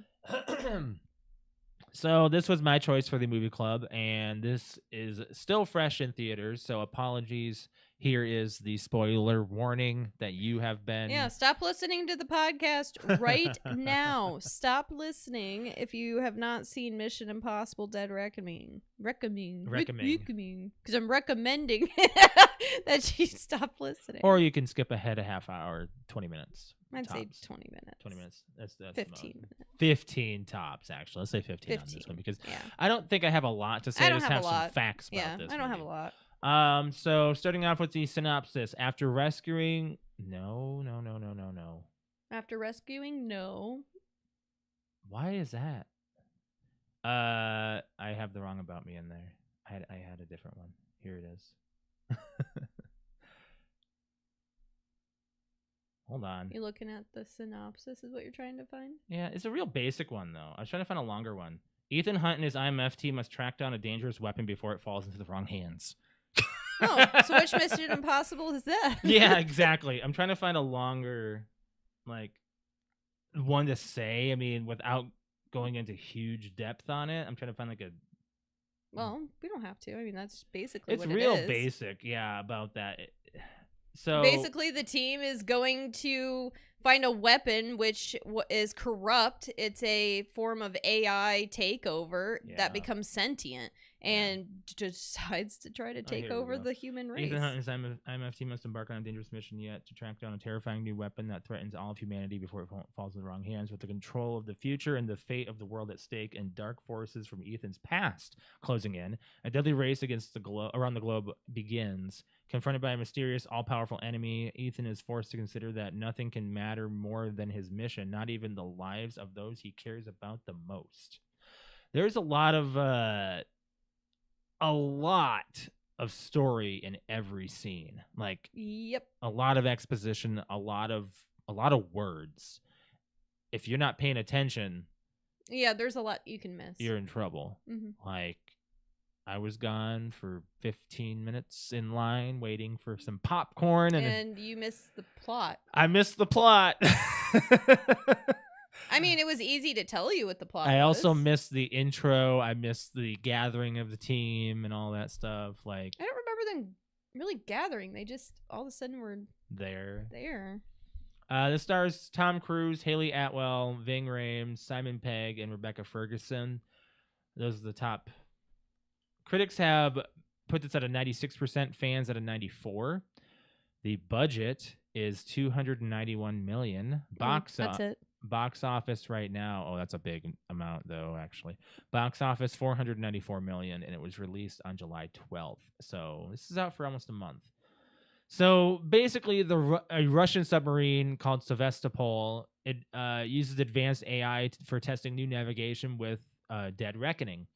So this was my choice for the movie club, and this is still fresh in theaters, so apologies. Here is the spoiler warning that you have been... Yeah, stop listening to the podcast right now. Stop listening if you have not seen Mission Impossible Dead Reckoning. Recommend. Because I'm recommending that you stop listening. Or you can skip ahead a half hour, 20 minutes. I'd tops. say 20 minutes. 20 minutes. That's 15 minutes. 15 tops, actually. Let's say 15 on this one, because yeah. I don't think I have a lot to say. I just have some facts about this. I don't have a lot. So starting off with the synopsis. After rescuing... No. After rescuing, no. Why is that? I have the wrong About Me in there. I had a different one. Here it is. Hold on. You're looking at the synopsis is what you're trying to find? Yeah, it's a real basic one, though. I was trying to find a longer one. Ethan Hunt and his IMF team must track down a dangerous weapon before it falls into the wrong hands. Oh, so which Mission Impossible is that? Yeah, exactly. I'm trying to find a longer, one to say. I mean, without going into huge depth on it. I'm trying to find a... Well, we don't have to. I mean, that's basically what it is. It's real basic, yeah, about that. So basically, the team is going to find a weapon which is corrupt. It's a form of AI takeover that becomes sentient and decides to try to take over the human race. Ethan Hunt and his IMF team must embark on a dangerous mission yet to track down a terrifying new weapon that threatens all of humanity before it falls in the wrong hands. With the control of the future and the fate of the world at stake, and dark forces from Ethan's past closing in, a deadly race against around the globe begins. Confronted by a mysterious, all-powerful enemy, Ethan is forced to consider that nothing can matter more than his mission, not even the lives of those he cares about the most. There's a lot of story in every scene. Yep. A lot of exposition, a lot of words. If you're not paying attention, yeah, there's a lot you can miss. You're in trouble. Mm-hmm. I was gone for 15 minutes in line waiting for some popcorn. And you missed the plot. I missed the plot. I mean, it was easy to tell you what the plot was. I also missed the intro. I missed the gathering of the team and all that stuff. I don't remember them really gathering. They just all of a sudden were there. This stars Tom Cruise, Haley Atwell, Ving Rhames, Simon Pegg, and Rebecca Ferguson. Those are the top. Critics have put this at a 96%, fans at a 94%. The budget is $291 million. Box office right now. Oh, that's a big amount, though, actually. Box office, $494 million, and it was released on July 12th. So this is out for almost a month. So basically, a Russian submarine called Sevastopol, it uses advanced AI for testing new navigation with Dead Reckoning.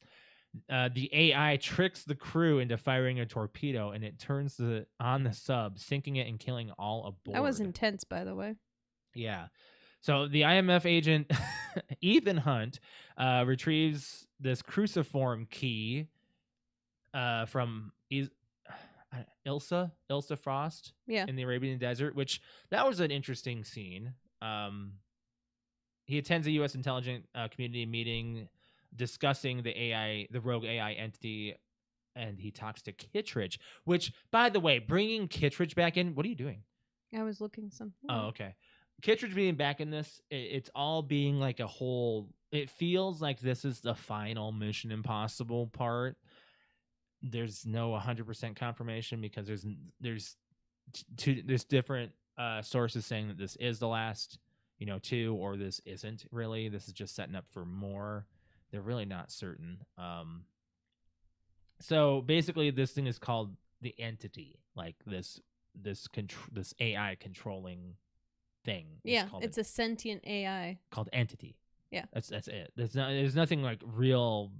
The AI tricks the crew into firing a torpedo, and it turns on the sub, sinking it and killing all aboard. That was intense, by the way. Yeah. So the IMF agent, Ethan Hunt, retrieves this cruciform key from Ilsa Frost in the Arabian Desert, which that was an interesting scene. He attends a U.S. intelligence community meeting discussing the rogue AI entity, and he talks to Kittredge, which, by the way, bringing Kittredge back in, what are you doing? I was looking something. Oh, okay. Kittredge being back in this, it's all being like a whole, it feels like this is the final Mission Impossible part. There's no 100% confirmation because there's different sources saying that this is the last, 2, or this isn't really. This is just setting up for more. They're really not certain. So basically, this thing is called the Entity, like this AI controlling thing. Yeah, it's a sentient AI called Entity. Yeah, that's it. There's nothing like real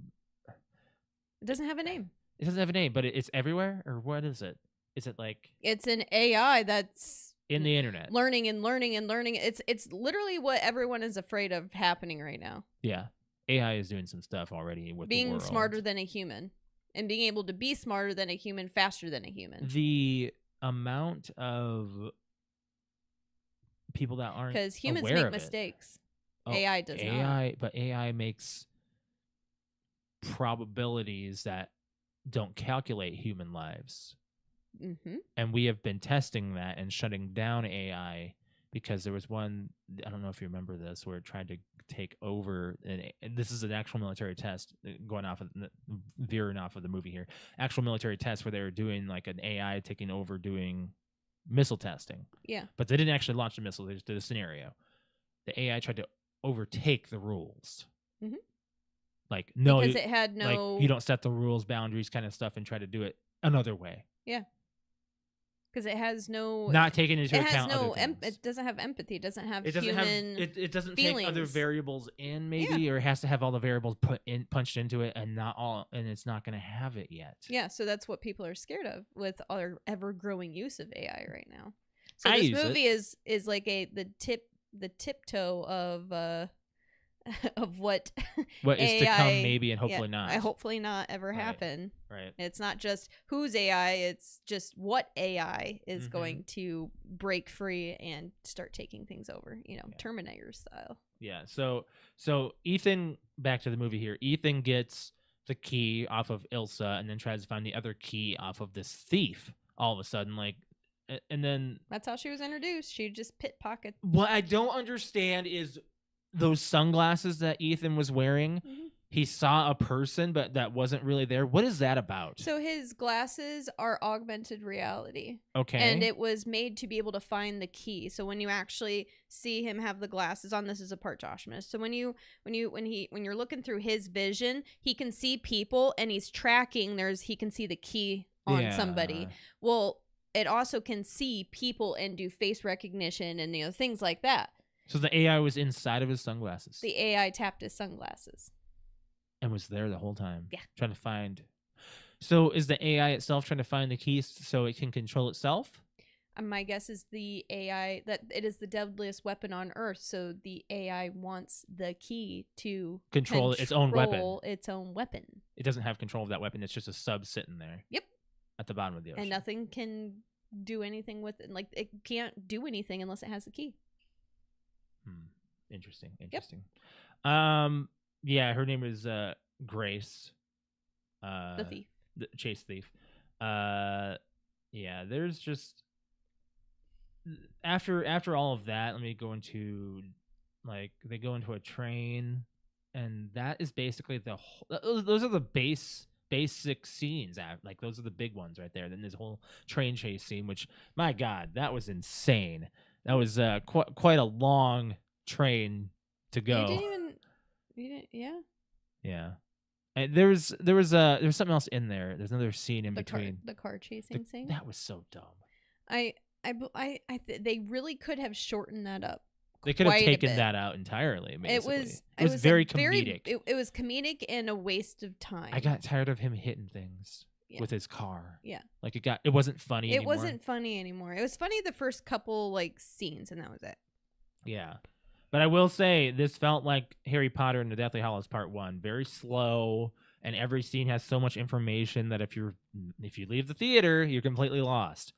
It doesn't have a name. It doesn't have a name, but it's everywhere, or what is it? Is it like It's an AI that's in the internet? learning and learning and learning. It's literally what everyone is afraid of happening right now. Yeah. AI is doing some stuff already with the Being world. smarter than a human. And being able to be smarter than a human faster than a human. The amount of people that aren't Because humans aware make of mistakes. Oh, AI does not. But AI makes probabilities that don't calculate human lives. Mm-hmm. And we have been testing that and shutting down AI because there was one, I don't know if you remember this, where it tried to take over, and this is an actual military test, veering off of the movie here, actual military test where they were doing like an AI taking over doing missile testing. Yeah. But they didn't actually launch the missile, they just did a scenario. The AI tried to overtake the rules. Mm-hmm. Like, no, because it had no... like, you don't set the rules, boundaries kind of stuff, and try to do it another way. Yeah. Because it has no... Not taking into account has no other things. It doesn't have empathy. It doesn't have it doesn't human have, it doesn't feelings. take other variables in, maybe, or it has to have all the variables punched into it, and not all, and it's not going to have it yet. Yeah, so that's what people are scared of with our ever-growing use of AI right now. So I this use movie is like the tiptoe of of what is AI, to come, maybe, and hopefully not. Hopefully not ever happen. Right. It's not just whose AI, it's just what AI is going to break free and start taking things over, Terminator style. Yeah. So Ethan, back to the movie here, Ethan gets the key off of Ilsa and then tries to find the other key off of this thief all of a sudden, like, and then that's how she was introduced. She just pickpocket. What I don't understand is those sunglasses that Ethan was wearing. He saw a person, but that wasn't really there. What is that about? So his glasses are augmented reality. Okay. And it was made to be able to find the key. So when you actually see him have the glasses on, this is a part Josh missed. So when you're looking through his vision, he can see people and he's tracking. He can see the key on somebody. Well, it also can see people and do face recognition and things like that. So the AI was inside of his sunglasses. The AI tapped his sunglasses. And was there the whole time. Yeah. Trying to find. So is the AI itself trying to find the keys so it can control itself? My guess is the AI, that it is the deadliest weapon on Earth. So the AI wants the key to control its own weapon. Its own weapon. It doesn't have control of that weapon. It's just a sub sitting there. Yep. At the bottom of the ocean. And nothing can do anything with it. Like, it can't do anything unless it has the key. Interesting. Yep. Yeah, her name is Grace. The thief. The chase thief. Yeah, there's just after all of that, let me go into, like, they go into a train, and that is basically the whole, those are the basic scenes. Like, those are the big ones right there. Then there's a whole train chase scene, which, my God, that was insane. That was quite a long train to go. You didn't, yeah. Yeah. And there was something else in there. There's another scene in between. The car chasing scene. That was so dumb. They really could have shortened that up. They could have taken that out entirely. Basically. It was very comedic. It was comedic and a waste of time. I got tired of him hitting things with his car. Yeah. Like, it wasn't funny anymore. It wasn't funny anymore. It was funny the first couple, like, scenes, and that was it. Yeah. But I will say, this felt like Harry Potter and the Deathly Hallows Part 1. Very slow, and every scene has so much information that if you leave the theater, you're completely lost.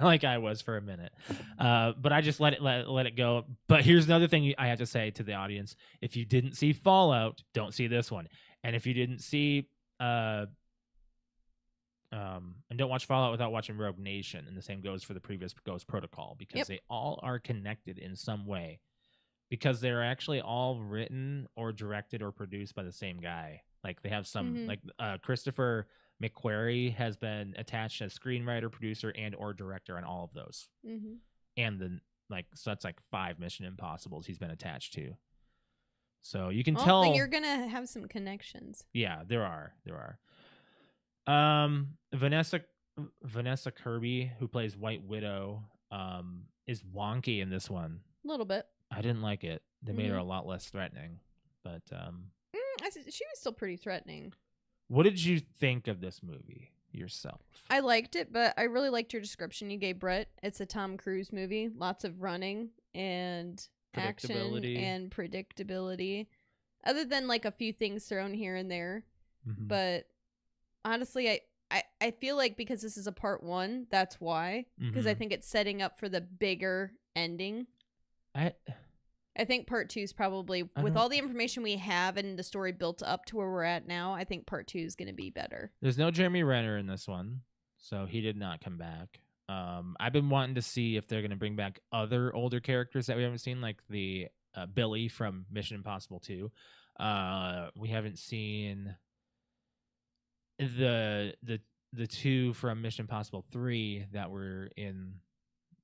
Like I was for a minute. But I just let it go. But here's another thing I have to say to the audience. If you didn't see Fallout, don't see this one. And if you didn't see and don't watch Fallout without watching Rogue Nation, and the same goes for the previous Ghost Protocol, because they all are connected in some way. Because they're actually all written or directed or produced by the same guy. Like, they have some, like, Christopher McQuarrie has been attached as screenwriter, producer, and or director on all of those. And then, like, so that's like 5 Mission Impossibles he's been attached to. So you can tell. Then you're gonna have some connections. Yeah, there are. Vanessa Kirby, who plays White Widow, is wonky in this one. A little bit. I didn't like it. They made her a lot less threatening, but she was still pretty threatening. What did you think of this movie yourself? I liked it, but I really liked your description you gave, Brett. It's a Tom Cruise movie. Lots of running and action and predictability. Other than like a few things thrown here and there. Mm-hmm. But honestly, I feel like because this is a part 1, that's why. Because I think it's setting up for the bigger ending. I think part 2 is probably, with all the information we have and the story built up to where we're at now, I think part 2 is going to be better. There's no Jeremy Renner in this one, so he did not come back. I've been wanting to see if they're going to bring back other older characters that we haven't seen, like the Billy from Mission Impossible 2. We haven't seen the 2 from Mission Impossible 3 that were in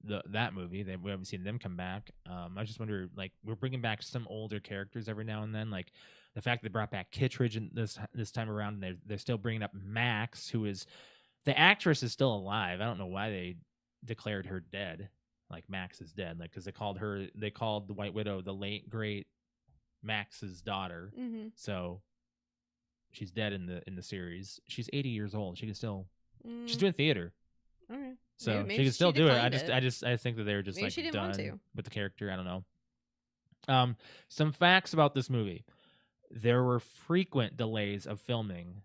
that movie. We haven't seen them come back. I just wonder, like, we're bringing back some older characters every now and then, like the fact they brought back Kittredge this time around, and they're still bringing up Max, who is the actress is still alive. I don't know why they declared her dead, like Max is dead, like because they called the White Widow the late great Max's daughter. Mm-hmm. So she's dead in the series. She's 80 years old. She can still she's doing theater. Okay. So maybe she can still do it. I it. think that they were just Maybe like she didn't want done to. with the character. I don't know. Some facts about this movie. There were frequent delays of filming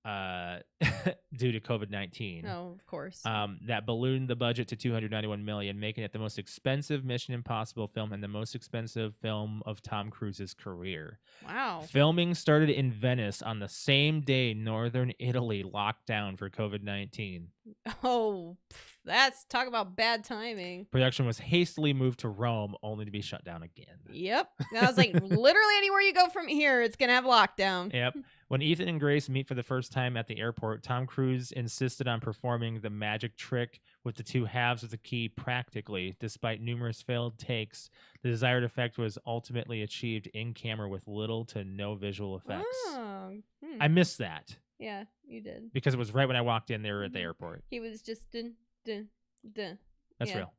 due to COVID-19. Oh, of course. That ballooned the budget to $291 million, making it the most expensive Mission Impossible film and the most expensive film of Tom Cruise's career. Wow. Filming started in Venice on the same day northern Italy locked down for COVID-19. Oh, that's talk about bad timing. Production was hastily moved to Rome, only to be shut down again. Yep. I was like, literally anywhere you go from here, it's gonna have lockdown. Yep. When Ethan and Grace meet for the first time at the airport, Tom Cruise insisted on performing the magic trick with the two halves of the key practically. Despite numerous failed takes, the desired effect was ultimately achieved in camera with little to no visual effects. Oh, I missed that. Yeah, you did. Because it was right when I walked in there at the airport. He was just dun. That's real.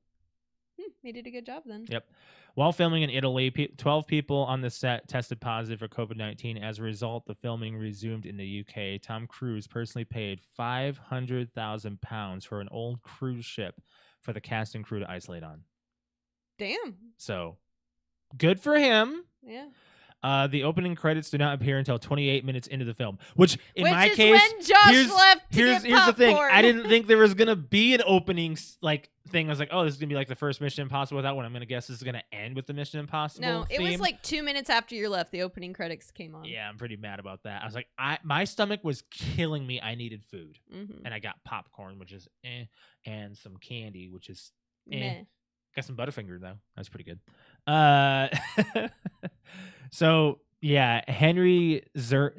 He did a good job then. Yep. While filming in Italy, 12 people on the set tested positive for COVID-19. As a result, the filming resumed in the UK. Tom Cruise personally paid £500,000 for an old cruise ship for the cast and crew to isolate on. Damn. So, good for him. Yeah. The opening credits do not appear until 28 minutes into the film, which in my is case, when Josh left to here's get the thing. popcorn. I didn't think there was gonna be an opening like thing. I was like, oh, this is gonna be like the first Mission Impossible without one. I'm gonna guess this is gonna end with the Mission Impossible. No, it theme. was like 2 minutes after you left. The opening credits came on. Yeah, I'm pretty mad about that. I was like, my stomach was killing me. I needed food, and I got popcorn, which is and some candy, which is Meh. Got some Butterfinger though. That was pretty good. So. Yeah, Henry I'm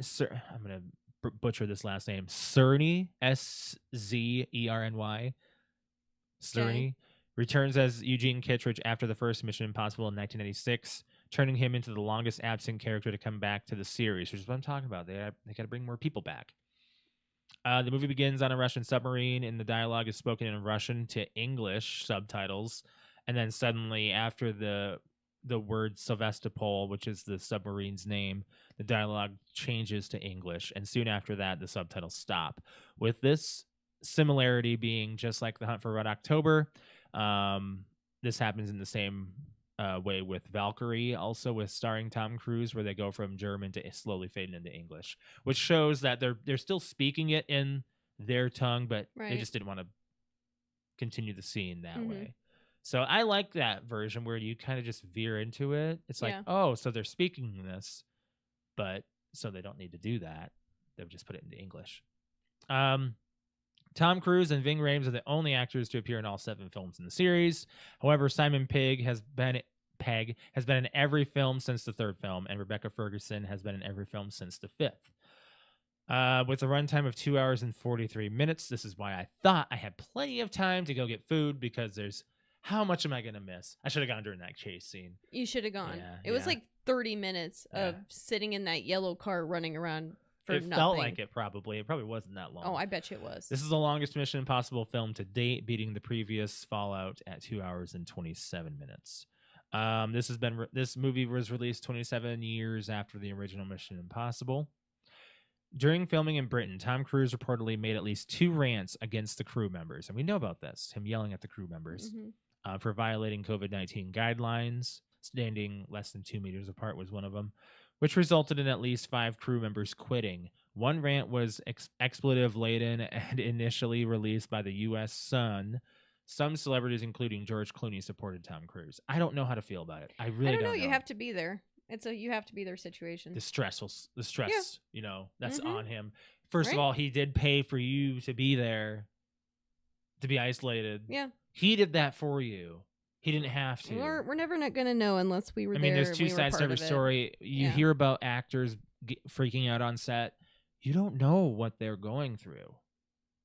going to butcher this last name. Czerny, Szerny. Czerny returns as Eugene Kittredge after the first Mission Impossible in 1996, turning him into the longest absent character to come back to the series, which is what I'm talking about. They got to bring more people back. The movie begins on a Russian submarine, and the dialogue is spoken in Russian to English subtitles, and then suddenly after the word Sevastopol, which is the submarine's name, the dialogue changes to English, and soon after that, the subtitles stop. With this similarity being just like The Hunt for Red October, this happens in the same way with Valkyrie, also with starring Tom Cruise, where they go from German to slowly fading into English, which shows that they're still speaking it in their tongue, but they just didn't want to continue the scene that way. So I like that version where you kind of just veer into it. It's like, oh, so they're speaking this, but so they don't need to do that. They've just put it into English. Tom Cruise and Ving Rhames are the only actors to appear in all 7 films in the series. However, Simon Pegg has been in every film since the 3rd film, and Rebecca Ferguson has been in every film since the 5th. With a runtime of 2 hours and 43 minutes, this is why I thought I had plenty of time to go get food, because there's how much am I going to miss? I should have gone during that chase scene. You should have gone. Yeah, it was like 30 minutes of sitting in that yellow car running around for nothing. It felt like it probably. It probably wasn't that long. Oh, I bet you it was. This is the longest Mission Impossible film to date, beating the previous Fallout at 2 hours and 27 minutes. This movie was released 27 years after the original Mission Impossible. During filming in Britain, Tom Cruise reportedly made at least 2 rants against the crew members. And we know about this, him yelling at the crew members for violating COVID-19 guidelines. Standing less than 2 meters apart was one of them, which resulted in at least 5 crew members quitting. One rant was expletive-laden and initially released by the U.S. Sun. Some celebrities, including George Clooney, supported Tom Cruise. I don't know how to feel about it. I really don't know. You have to be there. You have to be their situation. The stress, that's on him. First of all, he did pay for you to be there, to be isolated. Yeah. He did that for you. He didn't have to. We're never not going to know unless we were there. There's 2 sides to every story. You hear about actors freaking out on set. You don't know what they're going through.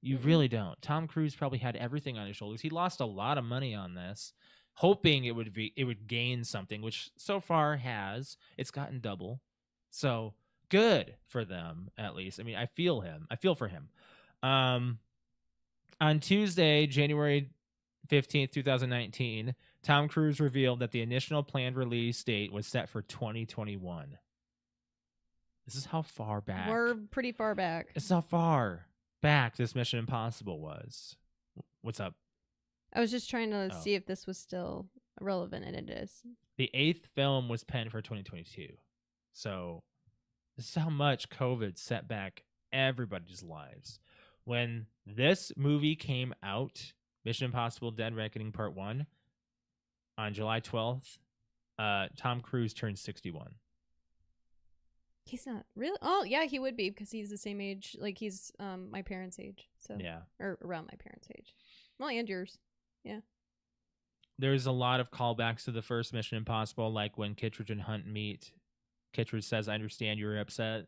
You really don't. Tom Cruise probably had everything on his shoulders. He lost a lot of money on this, hoping it would gain something, which so far has. It's gotten double. So good for them, at least. I feel him. I feel for him. On Tuesday, January 15th, 2019, Tom Cruise revealed that the initial planned release date was set for 2021. This is how far back. We're pretty far back. This is how far back this Mission Impossible was. What's up? I was just trying to see if this was still relevant, and it is. The 8th film was penned for 2022. So this is how much COVID set back everybody's lives. When this movie came out, Mission Impossible Dead Reckoning Part 1, on July 12th, Tom Cruise turned 61. He's not really. Oh, yeah, he would be because he's the same age. Like, he's my parents' age. So yeah, or around my parents' age. Well, and yours. Yeah. There's a lot of callbacks to the first Mission Impossible, like when Kittredge and Hunt meet. Kittredge says, "I understand you were upset."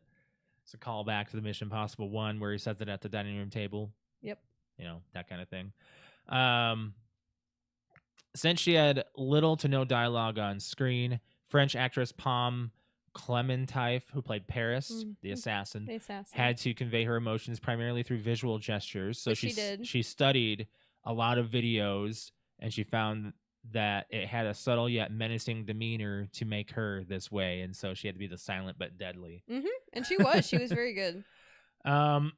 It's a callback to the Mission Impossible 1 where he says it at the dining room table. Yep. That kind of thing. Since she had little to no dialogue on screen, French actress Pom Clementif, who played Paris, the assassin, had to convey her emotions primarily through visual gestures. So she studied a lot of videos, and she found that it had a subtle yet menacing demeanor to make her this way, and so she had to be the silent but deadly. And she was very good. The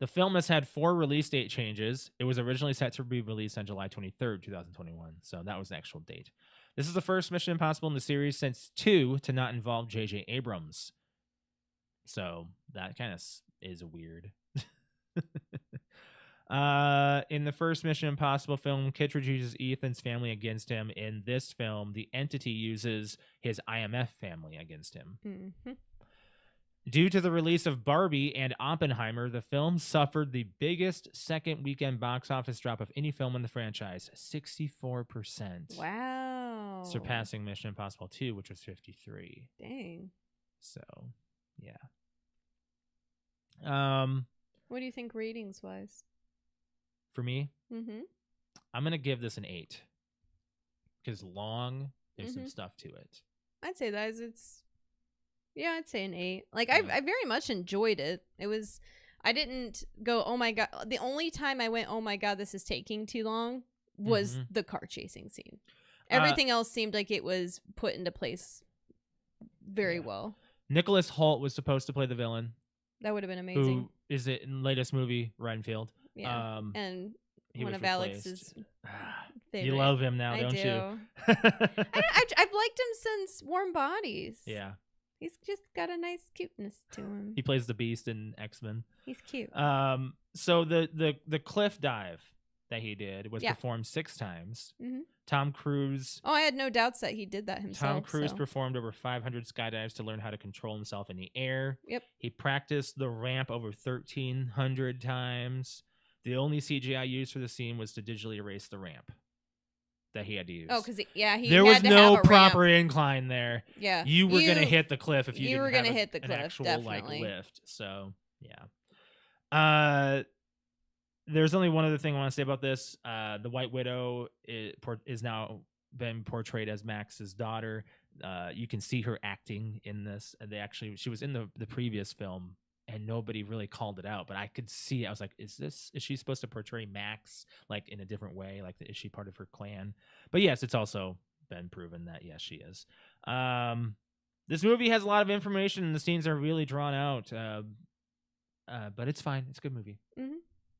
film has had 4 release date changes. It was originally set to be released on July 23rd, 2021, so that was the actual date. This is the first Mission Impossible in the series since 2 to not involve J.J. Abrams. So that kind of is weird. In the first Mission Impossible film, Kittredge uses Ethan's family against him. In this film, the entity uses his IMF family against him. Due to the release of Barbie and Oppenheimer, the film suffered the biggest second weekend box office drop of any film in the franchise, 64%. Wow. Surpassing Mission Impossible 2, which was 53. Dang. So, yeah. What do you think ratings-wise? For me, I'm going to give this an 8. Because long, there's some stuff to it. I'd say that yeah, I'd say an 8. Like, I very much enjoyed it. I didn't go, oh my God. The only time I went, oh my God, this is taking too long was the car chasing scene. Everything else seemed like it was put into place very well. Nicholas Hoult was supposed to play the villain. That would have been amazing. Who is it in the latest movie, Renfield? Yeah. And one of Alex's favorite. You love him now, don't you? I've liked him since Warm Bodies. Yeah. He's just got a nice cuteness to him. He plays the Beast in X-Men. He's cute. So the cliff dive that he did was performed 6 times. Tom Cruise. Oh, I had no doubts that he did that himself. Tom Cruise performed over 500 skydives to learn how to control himself in the air. Yep. He practiced the ramp over 1,300 times. The only CGI used for the scene was to digitally erase the ramp that he had to use. Oh, because there was no proper incline there. Yeah, you were gonna hit the cliff if you were didn't gonna have hit the cliff, an actual definitely. like lift. So yeah. There's only one other thing I want to say about this. The White Widow is now been portrayed as Max's daughter. You can see her acting in this. She was in the previous film, and nobody really called it out, but I could see. I was like, is she supposed to portray Max like in a different way? Like, is she part of her clan? But yes, it's also been proven that yes, she is. The This movie has a lot of information, and the scenes are really drawn out. But it's fine. It's a good movie. Mm-hmm.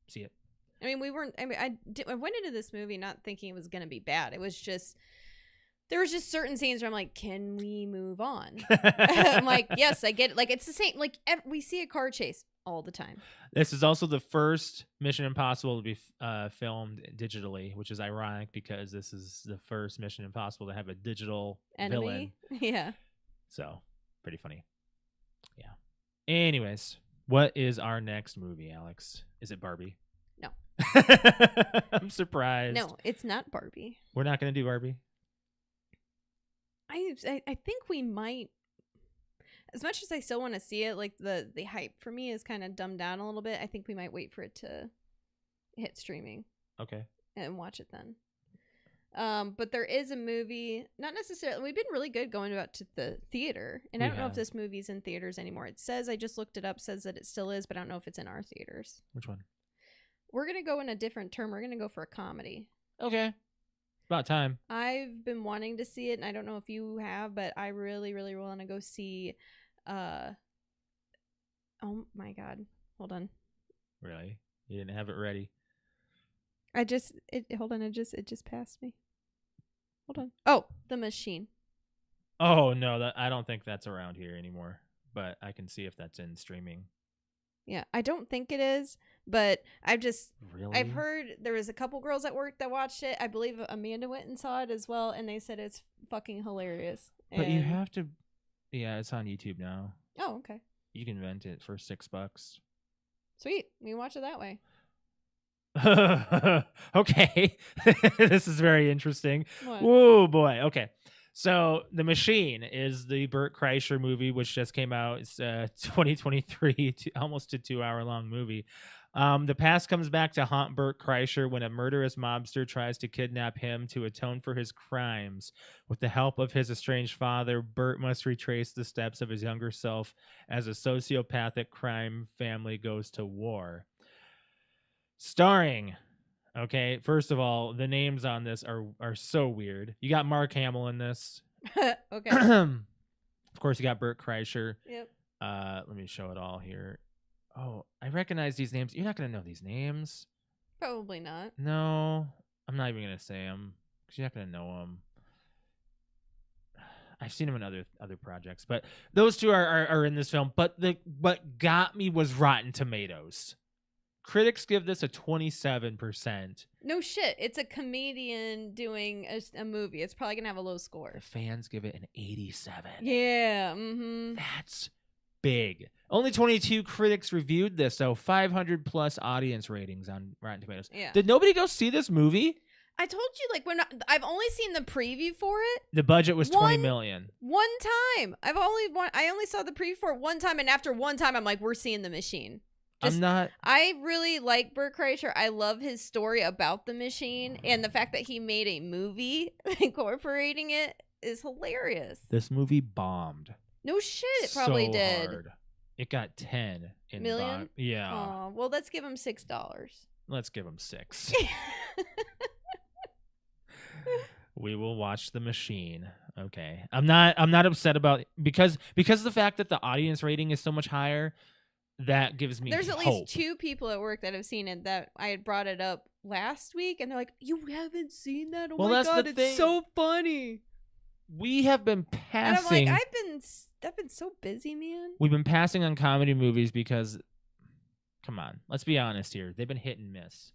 See it. I mean, I went into this movie not thinking it was going to be bad. It was just, there was just certain scenes where I'm like, can we move on? I'm like, yes, I get it. Like, it's the same. Like, we see a car chase all the time. This is also the first Mission Impossible to be filmed digitally, which is ironic because this is the first Mission Impossible to have a digital villain. Yeah. So, pretty funny. Yeah. Anyways, what is our next movie, Alex? Is it Barbie? No. I'm surprised. No, it's not Barbie. We're not going to do Barbie? I think we might. As much as I still want to see it, like the hype for me is kind of dumbed down a little bit. I think we might wait for it to hit streaming. Okay. And watch it then. But there is a movie, not necessarily. We've been really good going out to the theater, and I don't know if this movie's in theaters anymore. It says, I just looked it up, says that it still is, but I don't know if it's in our theaters. Which one? We're gonna go in a different term. We're gonna go for a comedy. Okay. About time. I've been wanting to see it, and I don't know if you have, but I really, really want to go see. Oh my God! Hold on. Really? You didn't have it ready? Hold on. It just passed me. Hold on. Oh, The Machine. Oh no, I don't think that's around here anymore. But I can see if that's in streaming. Yeah, I don't think it is, but I've Really? heard there was a couple girls at work that watched it. I believe Amanda went and saw it as well, and they said it's fucking hilarious. But you have to. Yeah, it's on YouTube now. Oh, okay. You can rent it for $6. Sweet. We can watch it that way. Okay. This is very interesting. What? Whoa, boy. Okay. So The Machine is the Burt Kreischer movie, which just came out. It's 2023, almost a 2-hour-long movie. The past comes back to haunt Burt Kreischer when a murderous mobster tries to kidnap him to atone for his crimes. With the help of his estranged father, Burt must retrace the steps of his younger self as a sociopathic crime family goes to war. Starring, okay, first of all, the names on this are so weird. You got Mark Hamill in this. Okay. Of course, you got Burt Kreischer. Yep. Let me show it all here. Oh, I recognize these names. You're not going to know these names. Probably not. No, I'm not even going to say them because you're not going to know them. I've seen them in other projects, but those two are in this film. But what got me was Rotten Tomatoes. Critics give this a 27%. No shit. It's a comedian doing a movie. It's probably going to have a low score. The fans give it an 87. Yeah. Mm-hmm. That's big. Only 22 critics reviewed this, so 500 plus audience ratings on Rotten Tomatoes. Yeah. Did nobody go see this movie? I told you, like, I've only seen the preview for it. The budget was $20 million. One time. I only saw the preview for it one time, and after one time, I'm like, we're seeing The Machine. I really like Burt Kreischer. I love his story about The Machine, and the fact that he made a movie incorporating it is hilarious. This movie bombed. No shit, it probably did. Hard. It got 10 in million. Yeah. Oh, well, let's give him $6. Let's give him 6. We will watch The Machine. Okay. I'm not upset about because of the fact that the audience rating is so much higher. That gives me There's at hope. least 2 people at work that have seen it that I had brought it up last week, and they're like, "You haven't seen that? Oh my God, it's so funny." We have been passing. And I'm like, I've been so busy, man. We've been passing on comedy movies because, come on, let's be honest here. They've been hit and miss.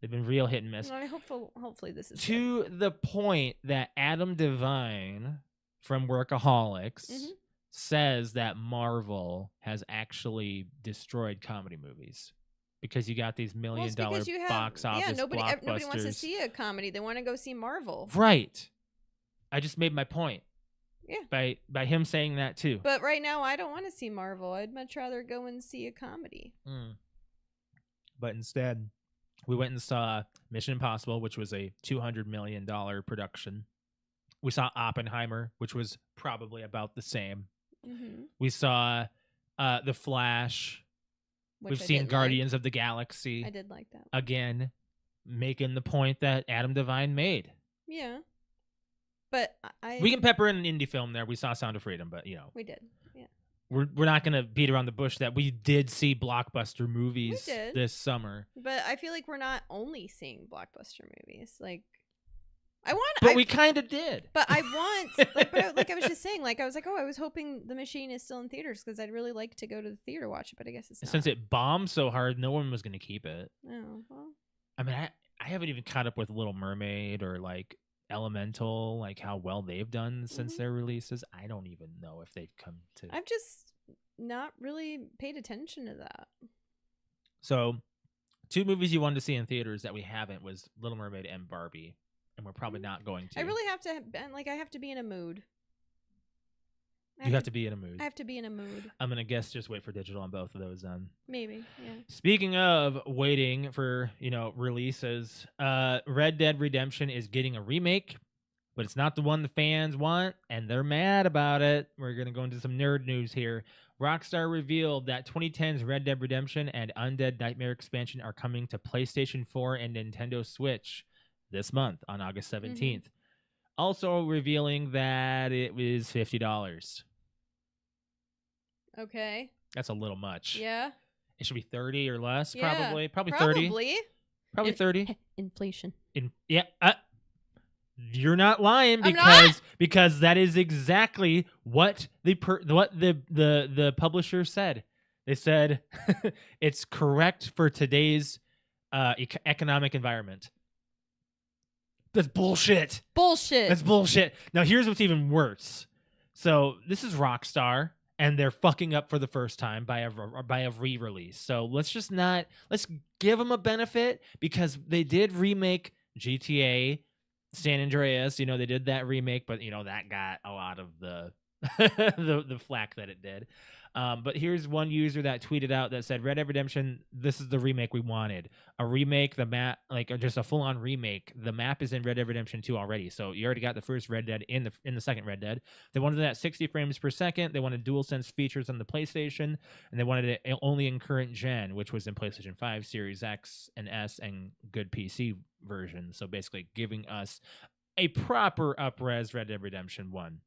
They've been real hit and miss. Hopefully this is to good. The point that Adam Devine from Workaholics says that Marvel has actually destroyed comedy movies because you got these $1 million box office blockbusters. Nobody wants to see a comedy. They want to go see Marvel. Right. I just made my point. Yeah. By him saying that too. But right now, I don't want to see Marvel. I'd much rather go and see a comedy. But instead, we went and saw Mission Impossible, which was a $200 million production. We saw Oppenheimer, which was probably about the same. We saw The Flash. We've seen Guardians of the Galaxy. I did like that. Again, making the point that Adam Devine made. Yeah. But We can pepper in an indie film there. We saw Sound of Freedom, but we did. Yeah. we're not gonna beat around the bush that we did see blockbuster movies We did. this summer. But I feel like we're not only seeing blockbuster movies. Like, We kind of did. But I want, like I was just saying, like I was like, oh, I was hoping The Machine is still in theaters because I'd really like to go to the theater watch it, but I guess it's not. Since it bombed so hard, no one was gonna keep it. Oh, well. I mean, I haven't even caught up with Little Mermaid or like Elemental, like how well they've done since their releases. I don't even know if they've come to. I've just not really paid attention to that. So, 2 movies you wanted to see in theaters that we haven't was Little Mermaid and Barbie, and we're probably not going to. I really have to, I have to be in a mood. You have to be in a mood. I have to be in a mood. I'm gonna guess just wait for digital on both of those then. Maybe, yeah. Speaking of waiting for, releases, Red Dead Redemption is getting a remake, but it's not the one the fans want, and they're mad about it. We're gonna go into some nerd news here. Rockstar revealed that 2010's Red Dead Redemption and Undead Nightmare expansion are coming to PlayStation 4 and Nintendo Switch this month on August 17th. Also revealing that it was $50. Okay. That's a little much. Yeah. It should be 30 or less, Yeah, probably 30. Probably 30. Inflation. You're not lying because that is exactly what the publisher said. They said it's correct for today's economic environment. That's bullshit. That's bullshit. Now here's what's even worse. So this is Rockstar, and they're fucking up for the first time by a re-release. So let's give them a benefit because they did remake GTA San Andreas. They did that remake, but that got a lot of the the flack that it did. But here's one user that tweeted out that said, Red Dead Redemption, this is the remake we wanted. A remake, the map, or just a full-on remake. The map is in Red Dead Redemption 2 already, so you already got the first Red Dead in the second Red Dead. They wanted it at 60 frames per second. They wanted DualSense features on the PlayStation, and they wanted it only in current gen, which was in PlayStation 5, Series X and S, and good PC version. So basically giving us a proper up-res Red Dead Redemption 1.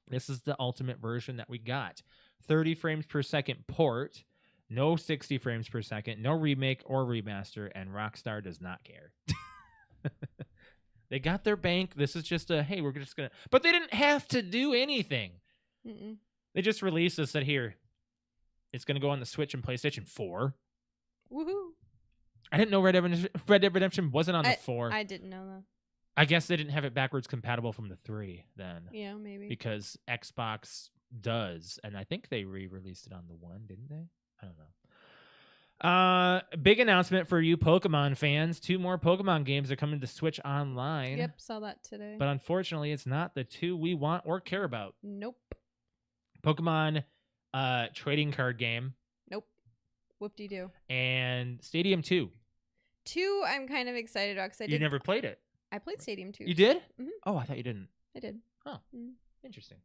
This is the ultimate version that we got. 30 frames per second port, no 60 frames per second, no remake or remaster, and Rockstar does not care. They got their bank. This is just hey, we're just going to... But they didn't have to do anything. They just released this, said, here, it's going to go on the Switch and PlayStation 4. Woohoo. I didn't know Red Dead Redemption wasn't on the 4. I didn't know that. I guess they didn't have it backwards compatible from the 3 then. Yeah, maybe. Because Xbox does, and I think they re-released it on the 1, didn't they? I don't know. Big announcement for you Pokemon fans. 2 more Pokemon games are coming to Switch Online. Yep, saw that today. But unfortunately, it's not the 2 we want or care about. Nope. Pokemon trading card game. Nope. Whoop-de-doo. And Stadium 2. 2, I'm kind of excited about because You never played it. I played Stadium 2. You did? Mm-hmm. Oh, I thought you didn't. I did. Huh. Interesting.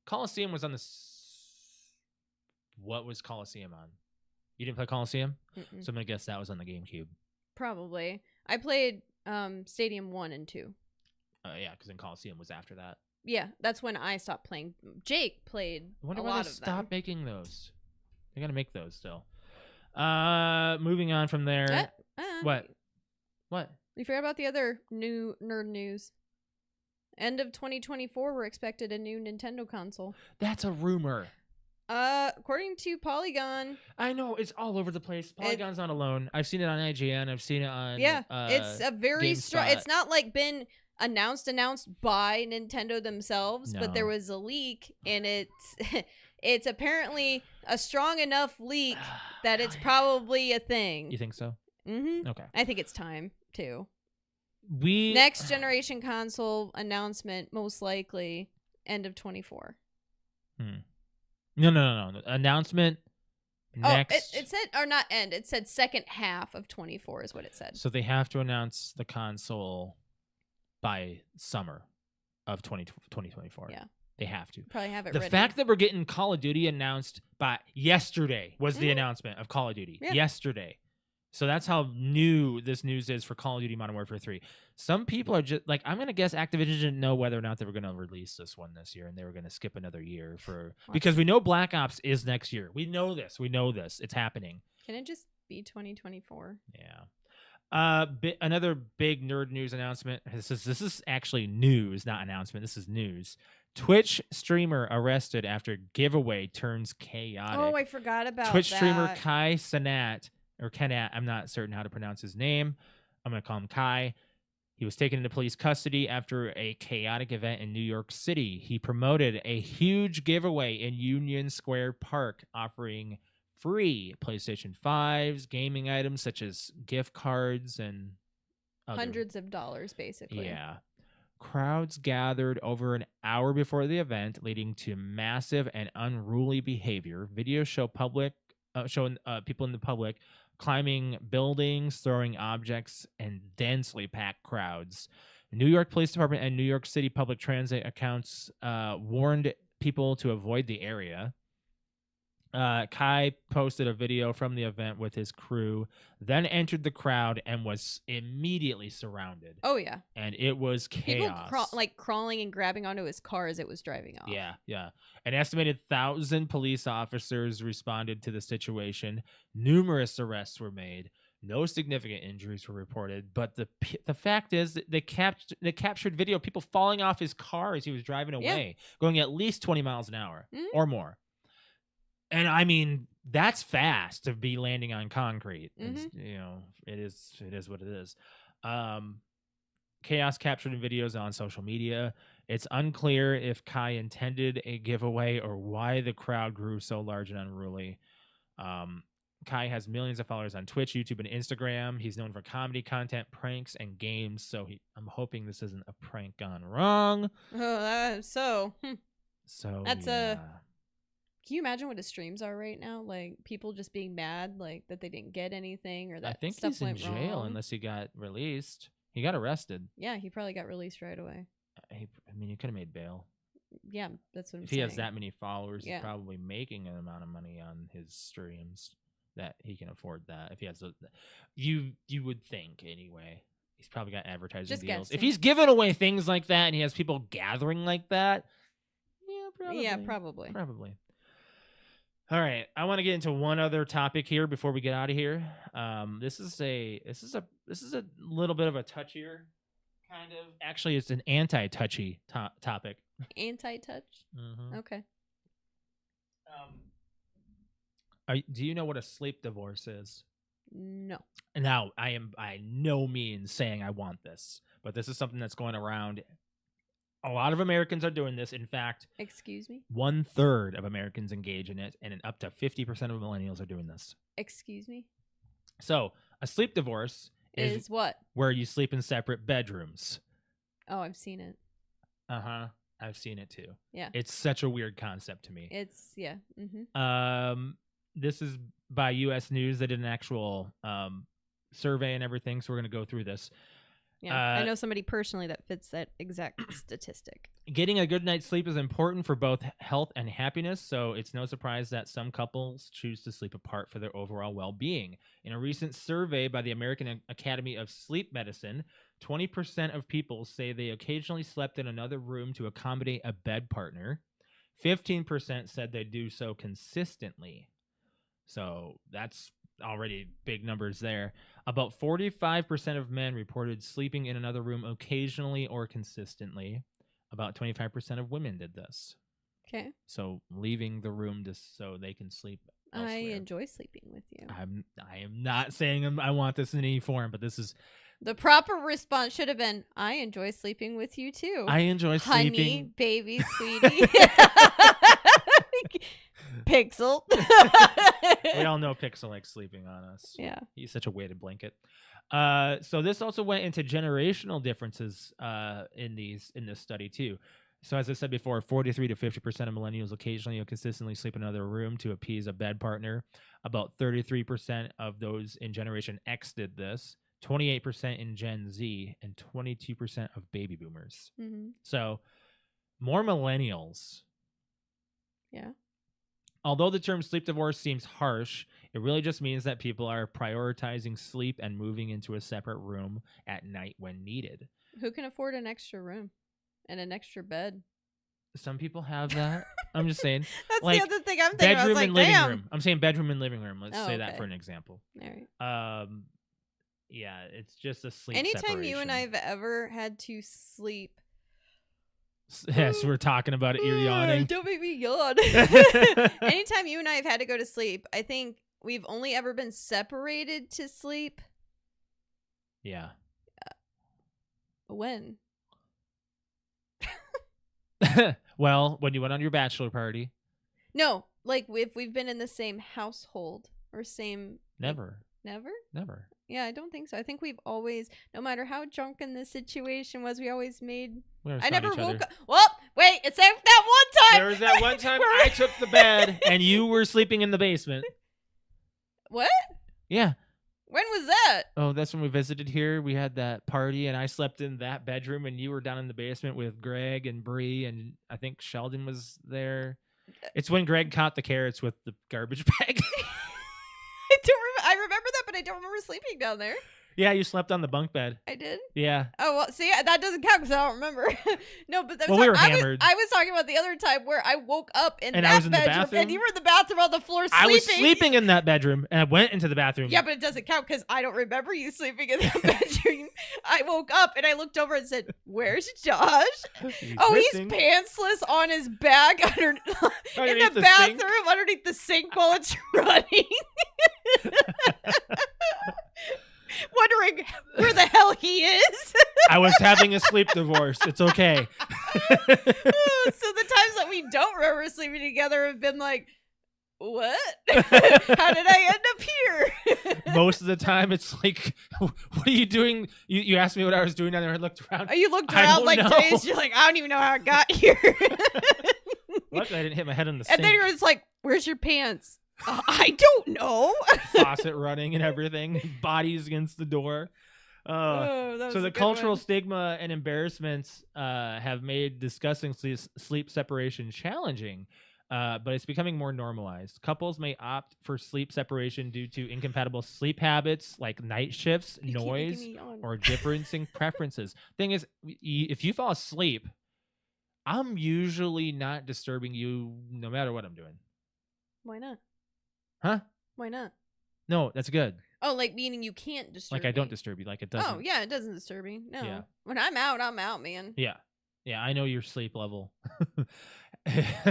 Coliseum was on the... What was Coliseum on? You didn't play Coliseum? So I'm going to guess that was on the GameCube. Probably. I played Stadium 1 and 2. Yeah, because then Coliseum was after that. Yeah, that's when I stopped playing. Jake played I wonder a why lot they of stopped them. making those. They got to make those still. Moving on from there. What? You forgot about the other new nerd news. End of 2024, we're expected a new Nintendo console. That's a rumor. According to Polygon. I know, it's all over the place. Polygon's not alone. I've seen it on IGN. I've seen it on it's a very strong... It's not like been announced by Nintendo themselves, but there was a leak, and it's apparently a strong enough leak that it's probably a thing. You think so? Mm-hmm. Okay. I think it's time, too. We next generation console announcement, most likely end of 24. No. Announcement next. It said, or not end. It said second half of 24 is what it said. So they have to announce the console by summer of 2024. Yeah. They have to. Probably have it The ready. fact that we're getting Call of Duty announced by yesterday was the announcement of Call of Duty. Yeah. Yesterday. So that's how new this news is for Call of Duty Modern Warfare 3. Some people are just like, I'm going to guess Activision didn't know whether or not they were going to release this one this year, and they were going to skip another year because we know Black Ops is next year. We know this. It's happening. Can it just be 2024? Yeah. Another big nerd news announcement. This is actually news, not announcement. This is news. Twitch streamer arrested after giveaway turns chaotic. Oh, I forgot about Twitch that. streamer Kai Sanat, or Kenat, I'm not certain how to pronounce his name. I'm going to call him Kai. He was taken into police custody after a chaotic event in New York City. He promoted a huge giveaway in Union Square Park, offering free PlayStation 5s, gaming items such as gift cards, and hundreds of dollars, basically. Yeah. Crowds gathered over an hour before the event, leading to massive and unruly behavior. Videos show showing people in the public climbing buildings, throwing objects, and densely packed crowds. New York Police Department and New York City public transit accounts warned people to avoid the area. Kai posted a video from the event with his crew, then entered the crowd and was immediately surrounded. Oh, yeah. And it was chaos. People crawling and grabbing onto his car as it was driving off. Yeah. An estimated 1,000 police officers responded to the situation. Numerous arrests were made. No significant injuries were reported. But the fact is that they captured video of people falling off his car as he was driving away, going at least 20 miles an hour or more. And I mean, that's fast to be landing on concrete. Mm-hmm. It is what it is. Chaos captured in videos on social media. It's unclear if Kai intended a giveaway or why the crowd grew so large and unruly. Kai has millions of followers on Twitch, YouTube, and Instagram. He's known for comedy content, pranks, and games. So I'm hoping this isn't a prank gone wrong. So that's yeah. Can you imagine what his streams are right now? Like people just being mad, like that they didn't get anything or that I think stuff he's in went jail wrong. unless he got released. He got arrested. Yeah, he probably got released right away. I mean, he could have made bail. Yeah, that's what I'm saying. If saying. he has that many followers, he's probably making an amount of money on his streams that he can afford that. If he has, you would think anyway. He's probably got advertising just deals. guessing. If he's giving away things like that and he has people gathering like that, probably. All right, I want to get into one other topic here before we get out of here. This is a little bit of a touchier kind of. Actually, it's an anti-touchy topic. Anti-touch. Mm-hmm. Okay. Do you know what a sleep divorce is? No. Now, I am by no means saying I want this, but this is something that's going around. A lot of Americans are doing this. In fact, excuse me, 1/3 of Americans engage in it, and up to 50% of millennials are doing this. Excuse me. So, a sleep divorce is what? Where you sleep in separate bedrooms. Oh, I've seen it. I've seen it too. Yeah. It's such a weird concept to me. Mm-hmm. This is by U.S. News. They did an actual survey and everything, so we're going to go through this. Yeah, I know somebody personally that fits that exact statistic. Getting a good night's sleep is important for both health and happiness, so it's no surprise that some couples choose to sleep apart for their overall well-being. In a recent survey by the American Academy of Sleep Medicine, 20% of people say they occasionally slept in another room to accommodate a bed partner. 15% said they do so consistently. So that's already big numbers there. About 45% of men reported sleeping in another room occasionally or consistently. About 25% of women did this. Okay. So leaving the room just so they can sleep elsewhere. I enjoy sleeping with you. I am not saying I want this in any form, but this is... The proper response should have been, I enjoy sleeping with you too. I enjoy sleeping. Honey, baby, sweetie. Pixel. We all know Pixel likes sleeping on us. Yeah. He's such a weighted blanket. So this also went into generational differences in this study too. So as I said before, 43 to 50% of millennials occasionally or consistently sleep in another room to appease a bed partner. About 33% of those in Generation X did this. 28% in Gen Z, and 22% of baby boomers. Mm-hmm. So more millennials. Yeah. Although the term sleep divorce seems harsh, It really just means that people are prioritizing sleep and moving into a separate room at night when needed. Who can afford an extra room and an extra bed? Some people have that. I'm just saying. That's like, the other thing I'm thinking. I was bedroom like, and living damn. room. I'm saying bedroom and living room. Let's Oh, say that okay. for an example. All right. Yeah, it's just a sleep Anytime separation. you and I have ever had to sleep. Yes, we're talking about it. You're yawning. Don't make me yawn. Anytime you and I have had to go to sleep, I think we've only ever been separated to sleep. Yeah. When? Well, when you went on your bachelor party. No, like if we've been in the same household or same. Never. Never? Never. Yeah, I don't think so. I think we've always, no matter how drunken the situation was, we always made. I never woke up. Well, wait, it's that one time. There was that one time I took the bed and you were sleeping in the basement. What? Yeah. When was that? Oh, that's when we visited here. We had that party and I slept in that bedroom and you were down in the basement with Greg and Bree and I think Sheldon was there. It's when Greg caught the carrots with the garbage bag. I remember that, but I don't remember sleeping down there. Yeah, you slept on the bunk bed. I did? Yeah. Oh, well, see, that doesn't count because I don't remember. No, but we were hammered. I was talking about the other time where I woke up in And that I was in the bedroom, bathroom? and you were in the bathroom on the floor sleeping. I was sleeping in that bedroom and I went into the bathroom. Yeah, but it doesn't count because I don't remember you sleeping in that bedroom. I woke up and I looked over and said, "Where's Josh?" He's He's missing. pantsless on his back in Underneath the the bathroom sink. underneath the sink while it's running. Wondering where the hell he is. I was having a sleep divorce. It's okay. So the times that we don't remember sleeping together have been like, what? How did I end up here? Most of the time, it's like, what are you doing? You asked me what I was doing down there. I looked around. You looked I around don't like know. days. You're like, I don't even know how I got here. Luckily, I didn't hit my head on the And sink. then you're just like, where's your pants? I don't know. Faucet running and everything. Bodies against the door. Oh, that was So a the good cultural one. stigma and embarrassments have made discussing sleep separation challenging, but it's becoming more normalized. Couples may opt for sleep separation due to incompatible sleep habits like night shifts, You keep making noise, me yawn. or differencing preferences. Thing is, if you fall asleep, I'm usually not disturbing you no matter what I'm doing. Why not? Huh? Why not? No, that's good. Oh, like meaning you can't disturb Like I don't me. disturb you. Like it doesn't. Oh, yeah, it doesn't disturb me. No. Yeah. When I'm out, man. Yeah. Yeah, I know your sleep level.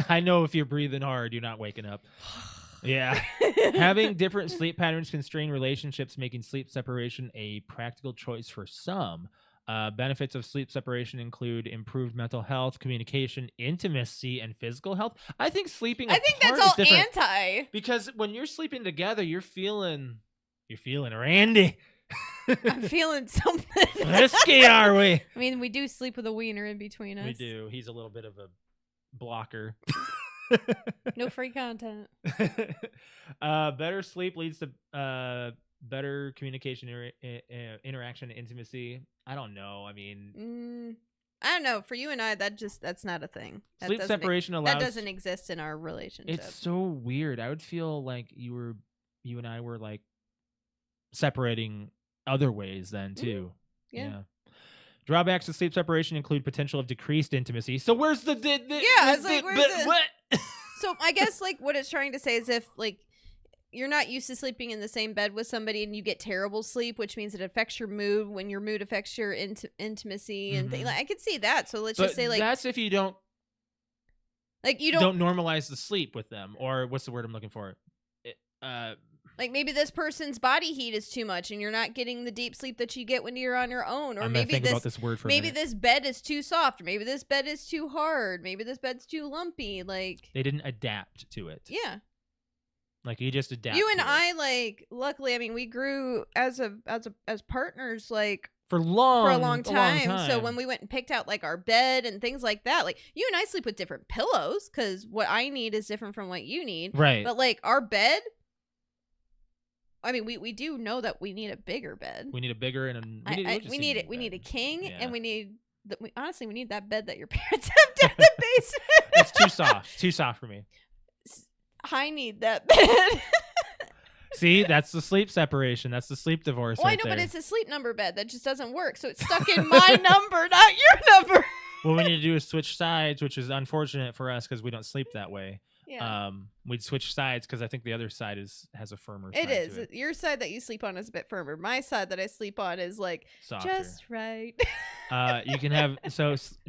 I know if you're breathing hard, you're not waking up. Yeah. Having different sleep patterns can strain relationships, making sleep separation a practical choice for some. Benefits of sleep separation include improved mental health, communication, intimacy, and physical health. I think sleeping I think apart that's all is different anti. because when you're sleeping together, you're feeling Randy. I'm feeling something. Frisky, are we? I mean, we do sleep with a wiener in between us. We do. He's a little bit of a blocker. No free content. Better sleep leads to better communication, interaction, and intimacy. I don't know. I mean, I don't know. For you and I, that's not a thing. sleep separation allows. That doesn't exist in our relationship. It's so weird. I would feel like you and I were like separating other ways then too. Yeah. Drawbacks to sleep separation include potential of decreased intimacy. So where's the it's like, where's the- what? So I guess like what it's trying to say is if like you're not used to sleeping in the same bed with somebody and you get terrible sleep, which means it affects your mood. When your mood affects your intimacy and things, like, I could see that. So let's just say like that's if you don't you don't normalize the sleep with them, or what's the word I'm looking for? Like maybe this person's body heat is too much and you're not getting the deep sleep that you get when you're on your own. Or I'm maybe think about this word for a maybe minute. this bed is too soft. Or maybe this bed is too hard. Maybe this bed's too lumpy. Like They didn't adapt to it. yeah. Like you just adapt. You and to it. I like luckily, I mean, we grew as partners like for a for long time. So when we went and picked out like our bed and things like that, like you and I sleep with different pillows because what I need is different from what you need. right. But like our bed, I mean, we do know that we need a bigger bed. We need a bigger and We need it. We need a king, Yeah. and we need. Honestly, we need that bed that your parents have down the basement. It's too soft. Too soft for me. I need that bed. See, that's the sleep separation. That's the sleep divorce. Well, I right know, but there. it's a sleep number bed that just doesn't work. So it's stuck in my number, not your number. What we need to do is switch sides, which is unfortunate for us because we don't sleep that way. Yeah. We'd switch sides because I think the other side has a firmer It side is. to it. Your side that you sleep on is a bit firmer. My side that I sleep on is like Softer. just right. You can have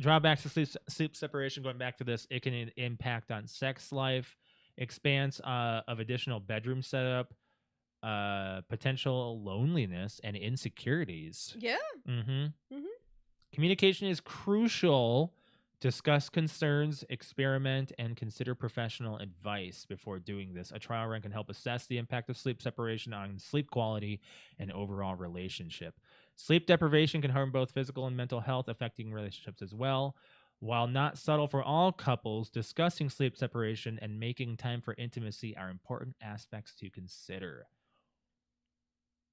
drawbacks to sleep separation. Going back to this, it can impact on sex life, expanse of additional bedroom setup, potential loneliness, and insecurities. Yeah. Communication is crucial. Discuss concerns, experiment, and consider professional advice before doing this. A trial run can help assess the impact of sleep separation on sleep quality and overall relationship. Sleep deprivation can harm both physical and mental health, affecting relationships as well. While not subtle for all couples, discussing sleep separation and making time for intimacy are important aspects to consider.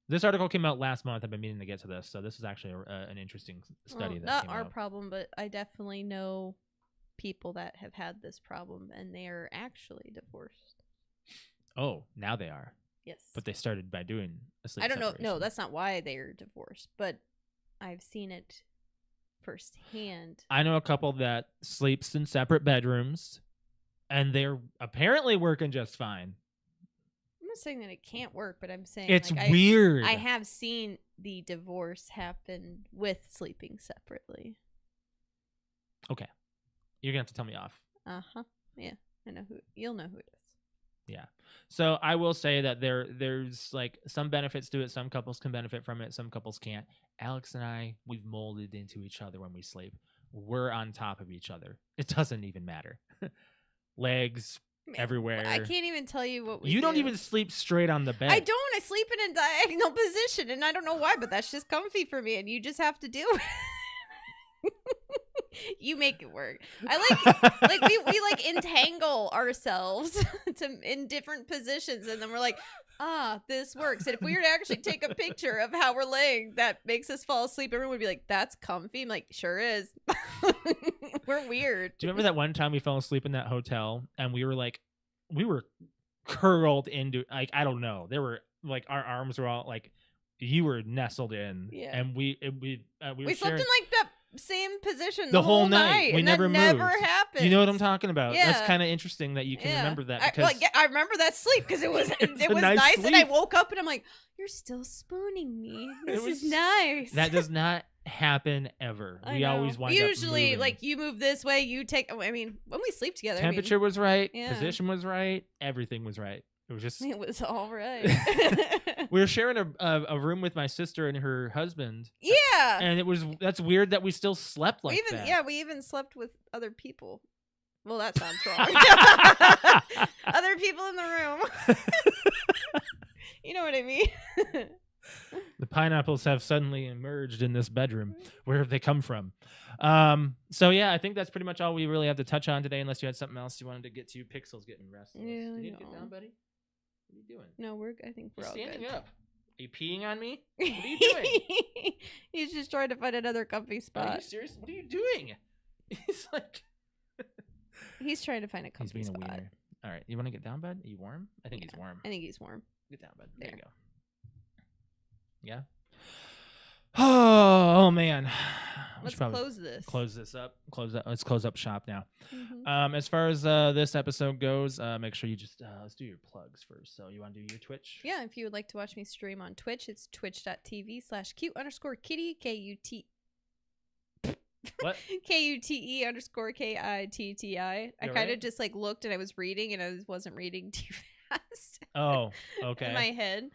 This article came out last month. I've been meaning to get to this, so this is actually an interesting study. Not our problem, but I definitely know people that have had this problem, and they are actually divorced. Oh, now they are. Yes. But they started by doing a sleep I don't know. separation. No, that's not why they're divorced, but I've seen it firsthand. I know a couple that sleeps in separate bedrooms, and they're apparently working just fine. I'm not saying that it can't work, but I'm saying It's like, weird. I have seen the divorce happen with sleeping separately. Okay. You're going to have to tell me off. Uh-huh. Yeah. I know who. You'll know who it is. Yeah. So I will say that there's like some benefits to it. Some couples can benefit from it. Some couples can't. Alex and I, we've molded into each other when we sleep. We're on top of each other. It doesn't even matter. Legs everywhere. I can't even tell you what we You don't do. even sleep straight on the bed. I don't. I sleep in a diagonal position, and I don't know why, but that's just comfy for me, and you just have to deal with it. You make it work. I like we like entangle ourselves in different positions, and then we're like, this works. And if we were to actually take a picture of how we're laying that makes us fall asleep, everyone would be like, that's comfy. I'm like, sure is. We're weird. Do you remember that one time we fell asleep in that hotel and we were curled into, like, I don't know. There were like, our arms were all like, you were nestled in. Yeah. And we We slept in like that same position the whole night. We and never that moved. never happened. You know what I'm talking about? Yeah. That's kind of interesting that you can remember that. I Because I remember that sleep because it was It's it a was nice nice, and I sleep. woke up and I'm like, you're still spooning me. This is nice. that does not happen ever. I We know. always wind Usually, up moving. like, you move this way, you take. I mean, when we sleep together, Temperature was right. yeah. Position was right. Everything was right. It was just it was all right. we were sharing a room with my sister and her husband. Yeah. And that's weird that we still slept like that. We even slept with other people. Well, that sounds wrong. Other people in the room. You know what I mean? The pineapples have suddenly emerged in this bedroom. Where have they come from? So yeah, I think that's pretty much all we really have to touch on today, unless you had something else you wanted to get to. Pixel's getting restless. Yeah, you need I to get know. down, buddy? What are you doing? No, I think we're You're all standing good. up. Are you peeing on me? What are you doing? He's just trying to find another comfy Are you spot. serious? What are you doing? He's like He's trying to find a he's comfy being a spot. wiener. All right, you want to get down, bud? Are you warm? I think he's warm. I think he's warm. Get down, bud. There you There. go. Yeah. Oh man. We Let's should probably close this. Close this up. Let's close up shop now. Mhm. As far as this episode goes, make sure you just let's do your plugs first. So you want to do your Twitch? Yeah, if you would like to watch me stream on Twitch, it's twitch.tv/cute_kitty, KUT. What? KUTE_KITTI. I You kind of alright? just like looked and I was reading and I wasn't reading too fast. Oh, okay. In my head.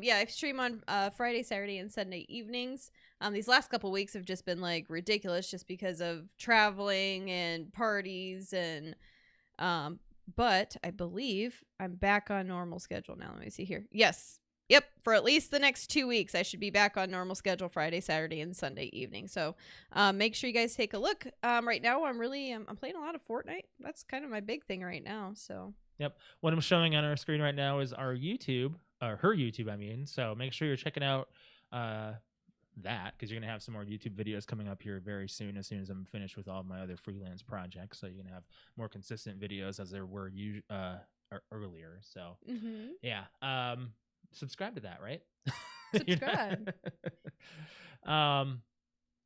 Yeah, I stream on Friday, Saturday, and Sunday evenings. These last couple weeks have just been like ridiculous just because of traveling and parties and but I believe I'm back on normal schedule now. Let me see here. Yes. Yep, for at least the next 2 weeks, I should be back on normal schedule Friday, Saturday, and Sunday evening. So make sure you guys take a look. Right now, I'm playing a lot of Fortnite. That's kind of my big thing right now. So Yep. What I'm showing on our screen right now is our YouTube, or her YouTube, I mean. So make sure you're checking out that, because you're going to have some more YouTube videos coming up here very soon, as I'm finished with all of my other freelance projects. So you're going to have more consistent videos as there were earlier. So yeah. subscribe to that, right? Subscribe.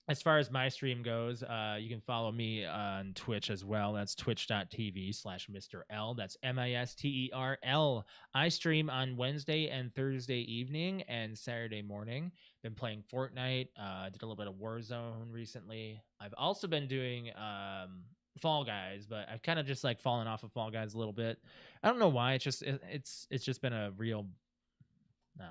As far as my stream goes, you can follow me on Twitch as well. That's twitch.tv/Mr. L. That's MISTERL. I stream on Wednesday and Thursday evening and Saturday morning. Been playing Fortnite. Did a little bit of Warzone recently. I've also been doing Fall Guys, but I've kind of just like fallen off of Fall Guys a little bit. I don't know why. It's just been a real. No,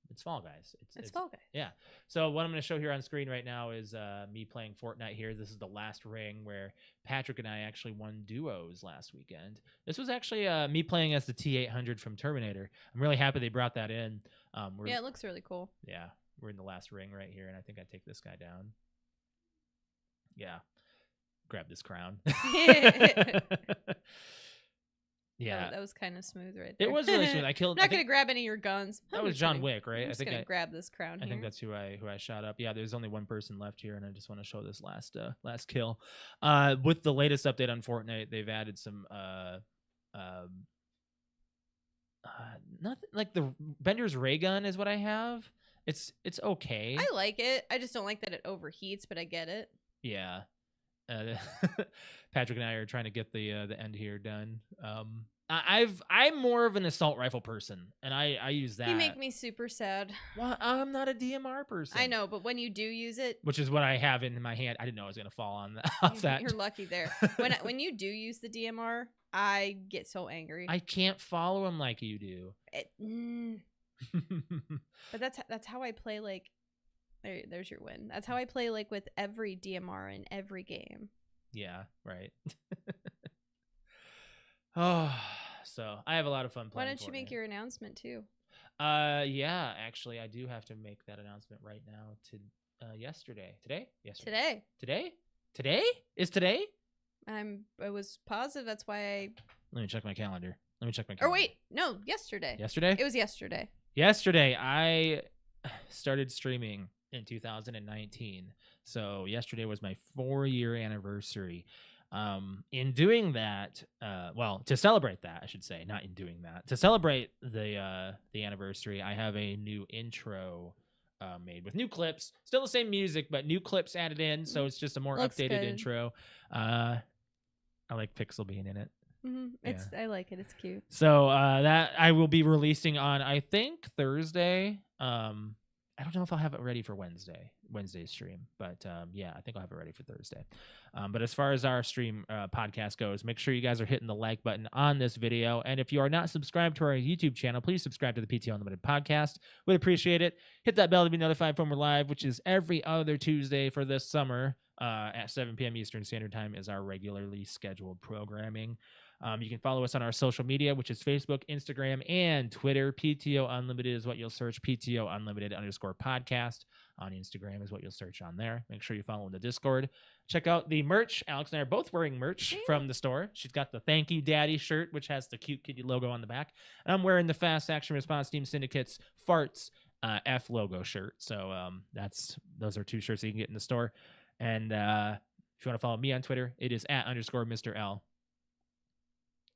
it's Fall Guys. It's Fall Guys. Yeah. So what I'm going to show here on screen right now is me playing Fortnite here. This is the last ring where Patrick and I actually won duos last weekend. This was actually me playing as the T-800 from Terminator. I'm really happy they brought that in. Yeah, it looks really cool. Yeah. We're in the last ring right here, and I think I take this guy down. Yeah. Grab this crown. Yeah, that was kind of smooth right there. It was really smooth. I killed. I'm not gonna grab any of your guns. That was John Wick, right? I'm just gonna grab this crown. I think that's who I shot up. Yeah, there's only one person left here, and I just want to show this last kill. With the latest update on Fortnite, they've added some nothing like the Bender's ray gun is what I have. It's okay. I like it. I just don't like that it overheats, but I get it. Yeah. Patrick and I are trying to get the end here done. I'm more of an assault rifle person, and I use that. You make me super sad. Well, I'm not a DMR person. I know, but when you do use it, which is what I have in my hand, I didn't know I was gonna fall on off that. You're lucky there. When you do use the DMR, I get so angry. I can't follow him like you do. But that's how I play. Like, there's your win. That's how I play. Like with every DMR in every game. Yeah. Right. Oh, so I have a lot of fun playing. Why don't you make your announcement too? Yeah, actually, I do have to make that announcement right now. Yesterday. Today? Yesterday. Today? Is today? I was positive. That's why I. Let me check my calendar. Or wait, no, yesterday. Yesterday? It was yesterday. Yesterday, I started streaming in 2019. So yesterday was my 4-year anniversary. In doing that, to celebrate that, I should say, not in doing that. To celebrate the anniversary, I have a new intro made with new clips. Still the same music, but new clips added in, so it's just a more updated intro. I like Pixel being in it. Mm-hmm. I like it. It's cute. So that I will be releasing on, I think, Thursday. I don't know if I'll have it ready for Wednesday's stream, but yeah, I think I'll have it ready for Thursday. But as far as our stream podcast goes, make sure you guys are hitting the like button on this video. And if you are not subscribed to our YouTube channel, please subscribe to the PTO Unlimited podcast. We'd appreciate it. Hit that bell to be notified when we're live, which is every other Tuesday for this summer at 7 p.m. Eastern Standard Time is our regularly scheduled programming. You can follow us on our social media, which is Facebook, Instagram, and Twitter. PTO Unlimited is what you'll search. PTO Unlimited _podcast on Instagram is what you'll search on there. Make sure you follow in the Discord. Check out the merch. Alex and I are both wearing merch from the store. She's got the Thank You Daddy shirt, which has the cute kitty logo on the back. And I'm wearing the Fast Action Response Team Syndicate's Farts F logo shirt. So those are 2 shirts that you can get in the store. And if you want to follow me on Twitter, it is @_Mr. L.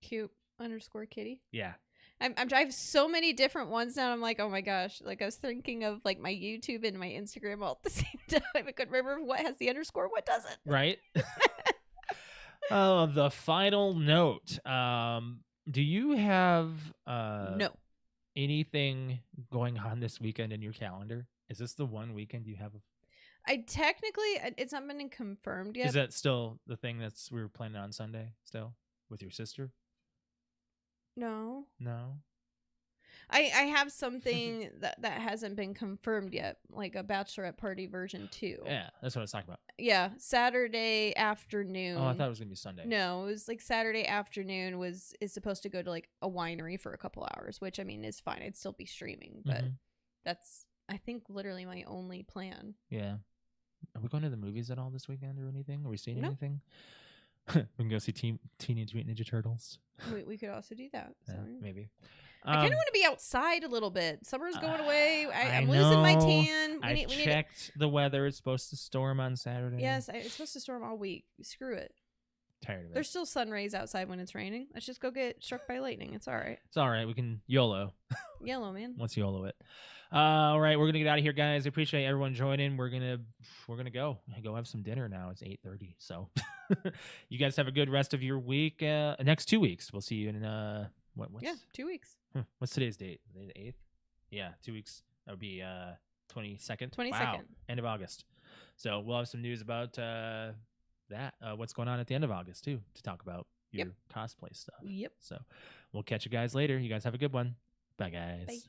Cute _kitty. Yeah. I have so many different ones now. I'm like, oh my gosh. Like I was thinking of like my YouTube and my Instagram all at the same time. I couldn't remember what has the underscore, what doesn't. Right. The final note. Do you have no anything going on this weekend in your calendar? Is this the one weekend you have? It's not been confirmed yet. Is that still the thing we were planning on Sunday still with your sister? No. I have something that hasn't been confirmed yet, like a bachelorette party version 2. Yeah, that's what I was talking about. Yeah, Saturday afternoon. Oh, I thought it was gonna be Sunday. No, it was like Saturday afternoon is supposed to go to like a winery for a couple hours, which I mean is fine. I'd still be streaming, but that's I think literally my only plan. Yeah. Are we going to the movies at all this weekend or anything? Are we seeing anything? We can go see Teenage Mutant Ninja Turtles. We could also do that. So. Yeah, maybe. I kind of want to be outside a little bit. Summer's going away. I'm losing my tan. I checked the weather. It's supposed to storm on Saturday. Yes, it's supposed to storm all week. Screw it. Tired of it. There's still sun rays outside when it's raining. Let's just go get struck by lightning. It's all right. It's all right. We can YOLO. Yellow, man. Let's YOLO it. All right, we're gonna get out of here, guys. I appreciate everyone joining. We're gonna go have some dinner now. It's 8:30. So you guys have a good rest of your week. Next 2 weeks. We'll see you in what's 2 weeks. What's today's date? The 8th? Yeah, 2 weeks. That would be 22nd. 22nd. Wow. End of August. So we'll have some news about that. What's going on at the end of August too, to talk about your cosplay stuff. Yep. So we'll catch you guys later. You guys have a good one. Bye, guys. Bye.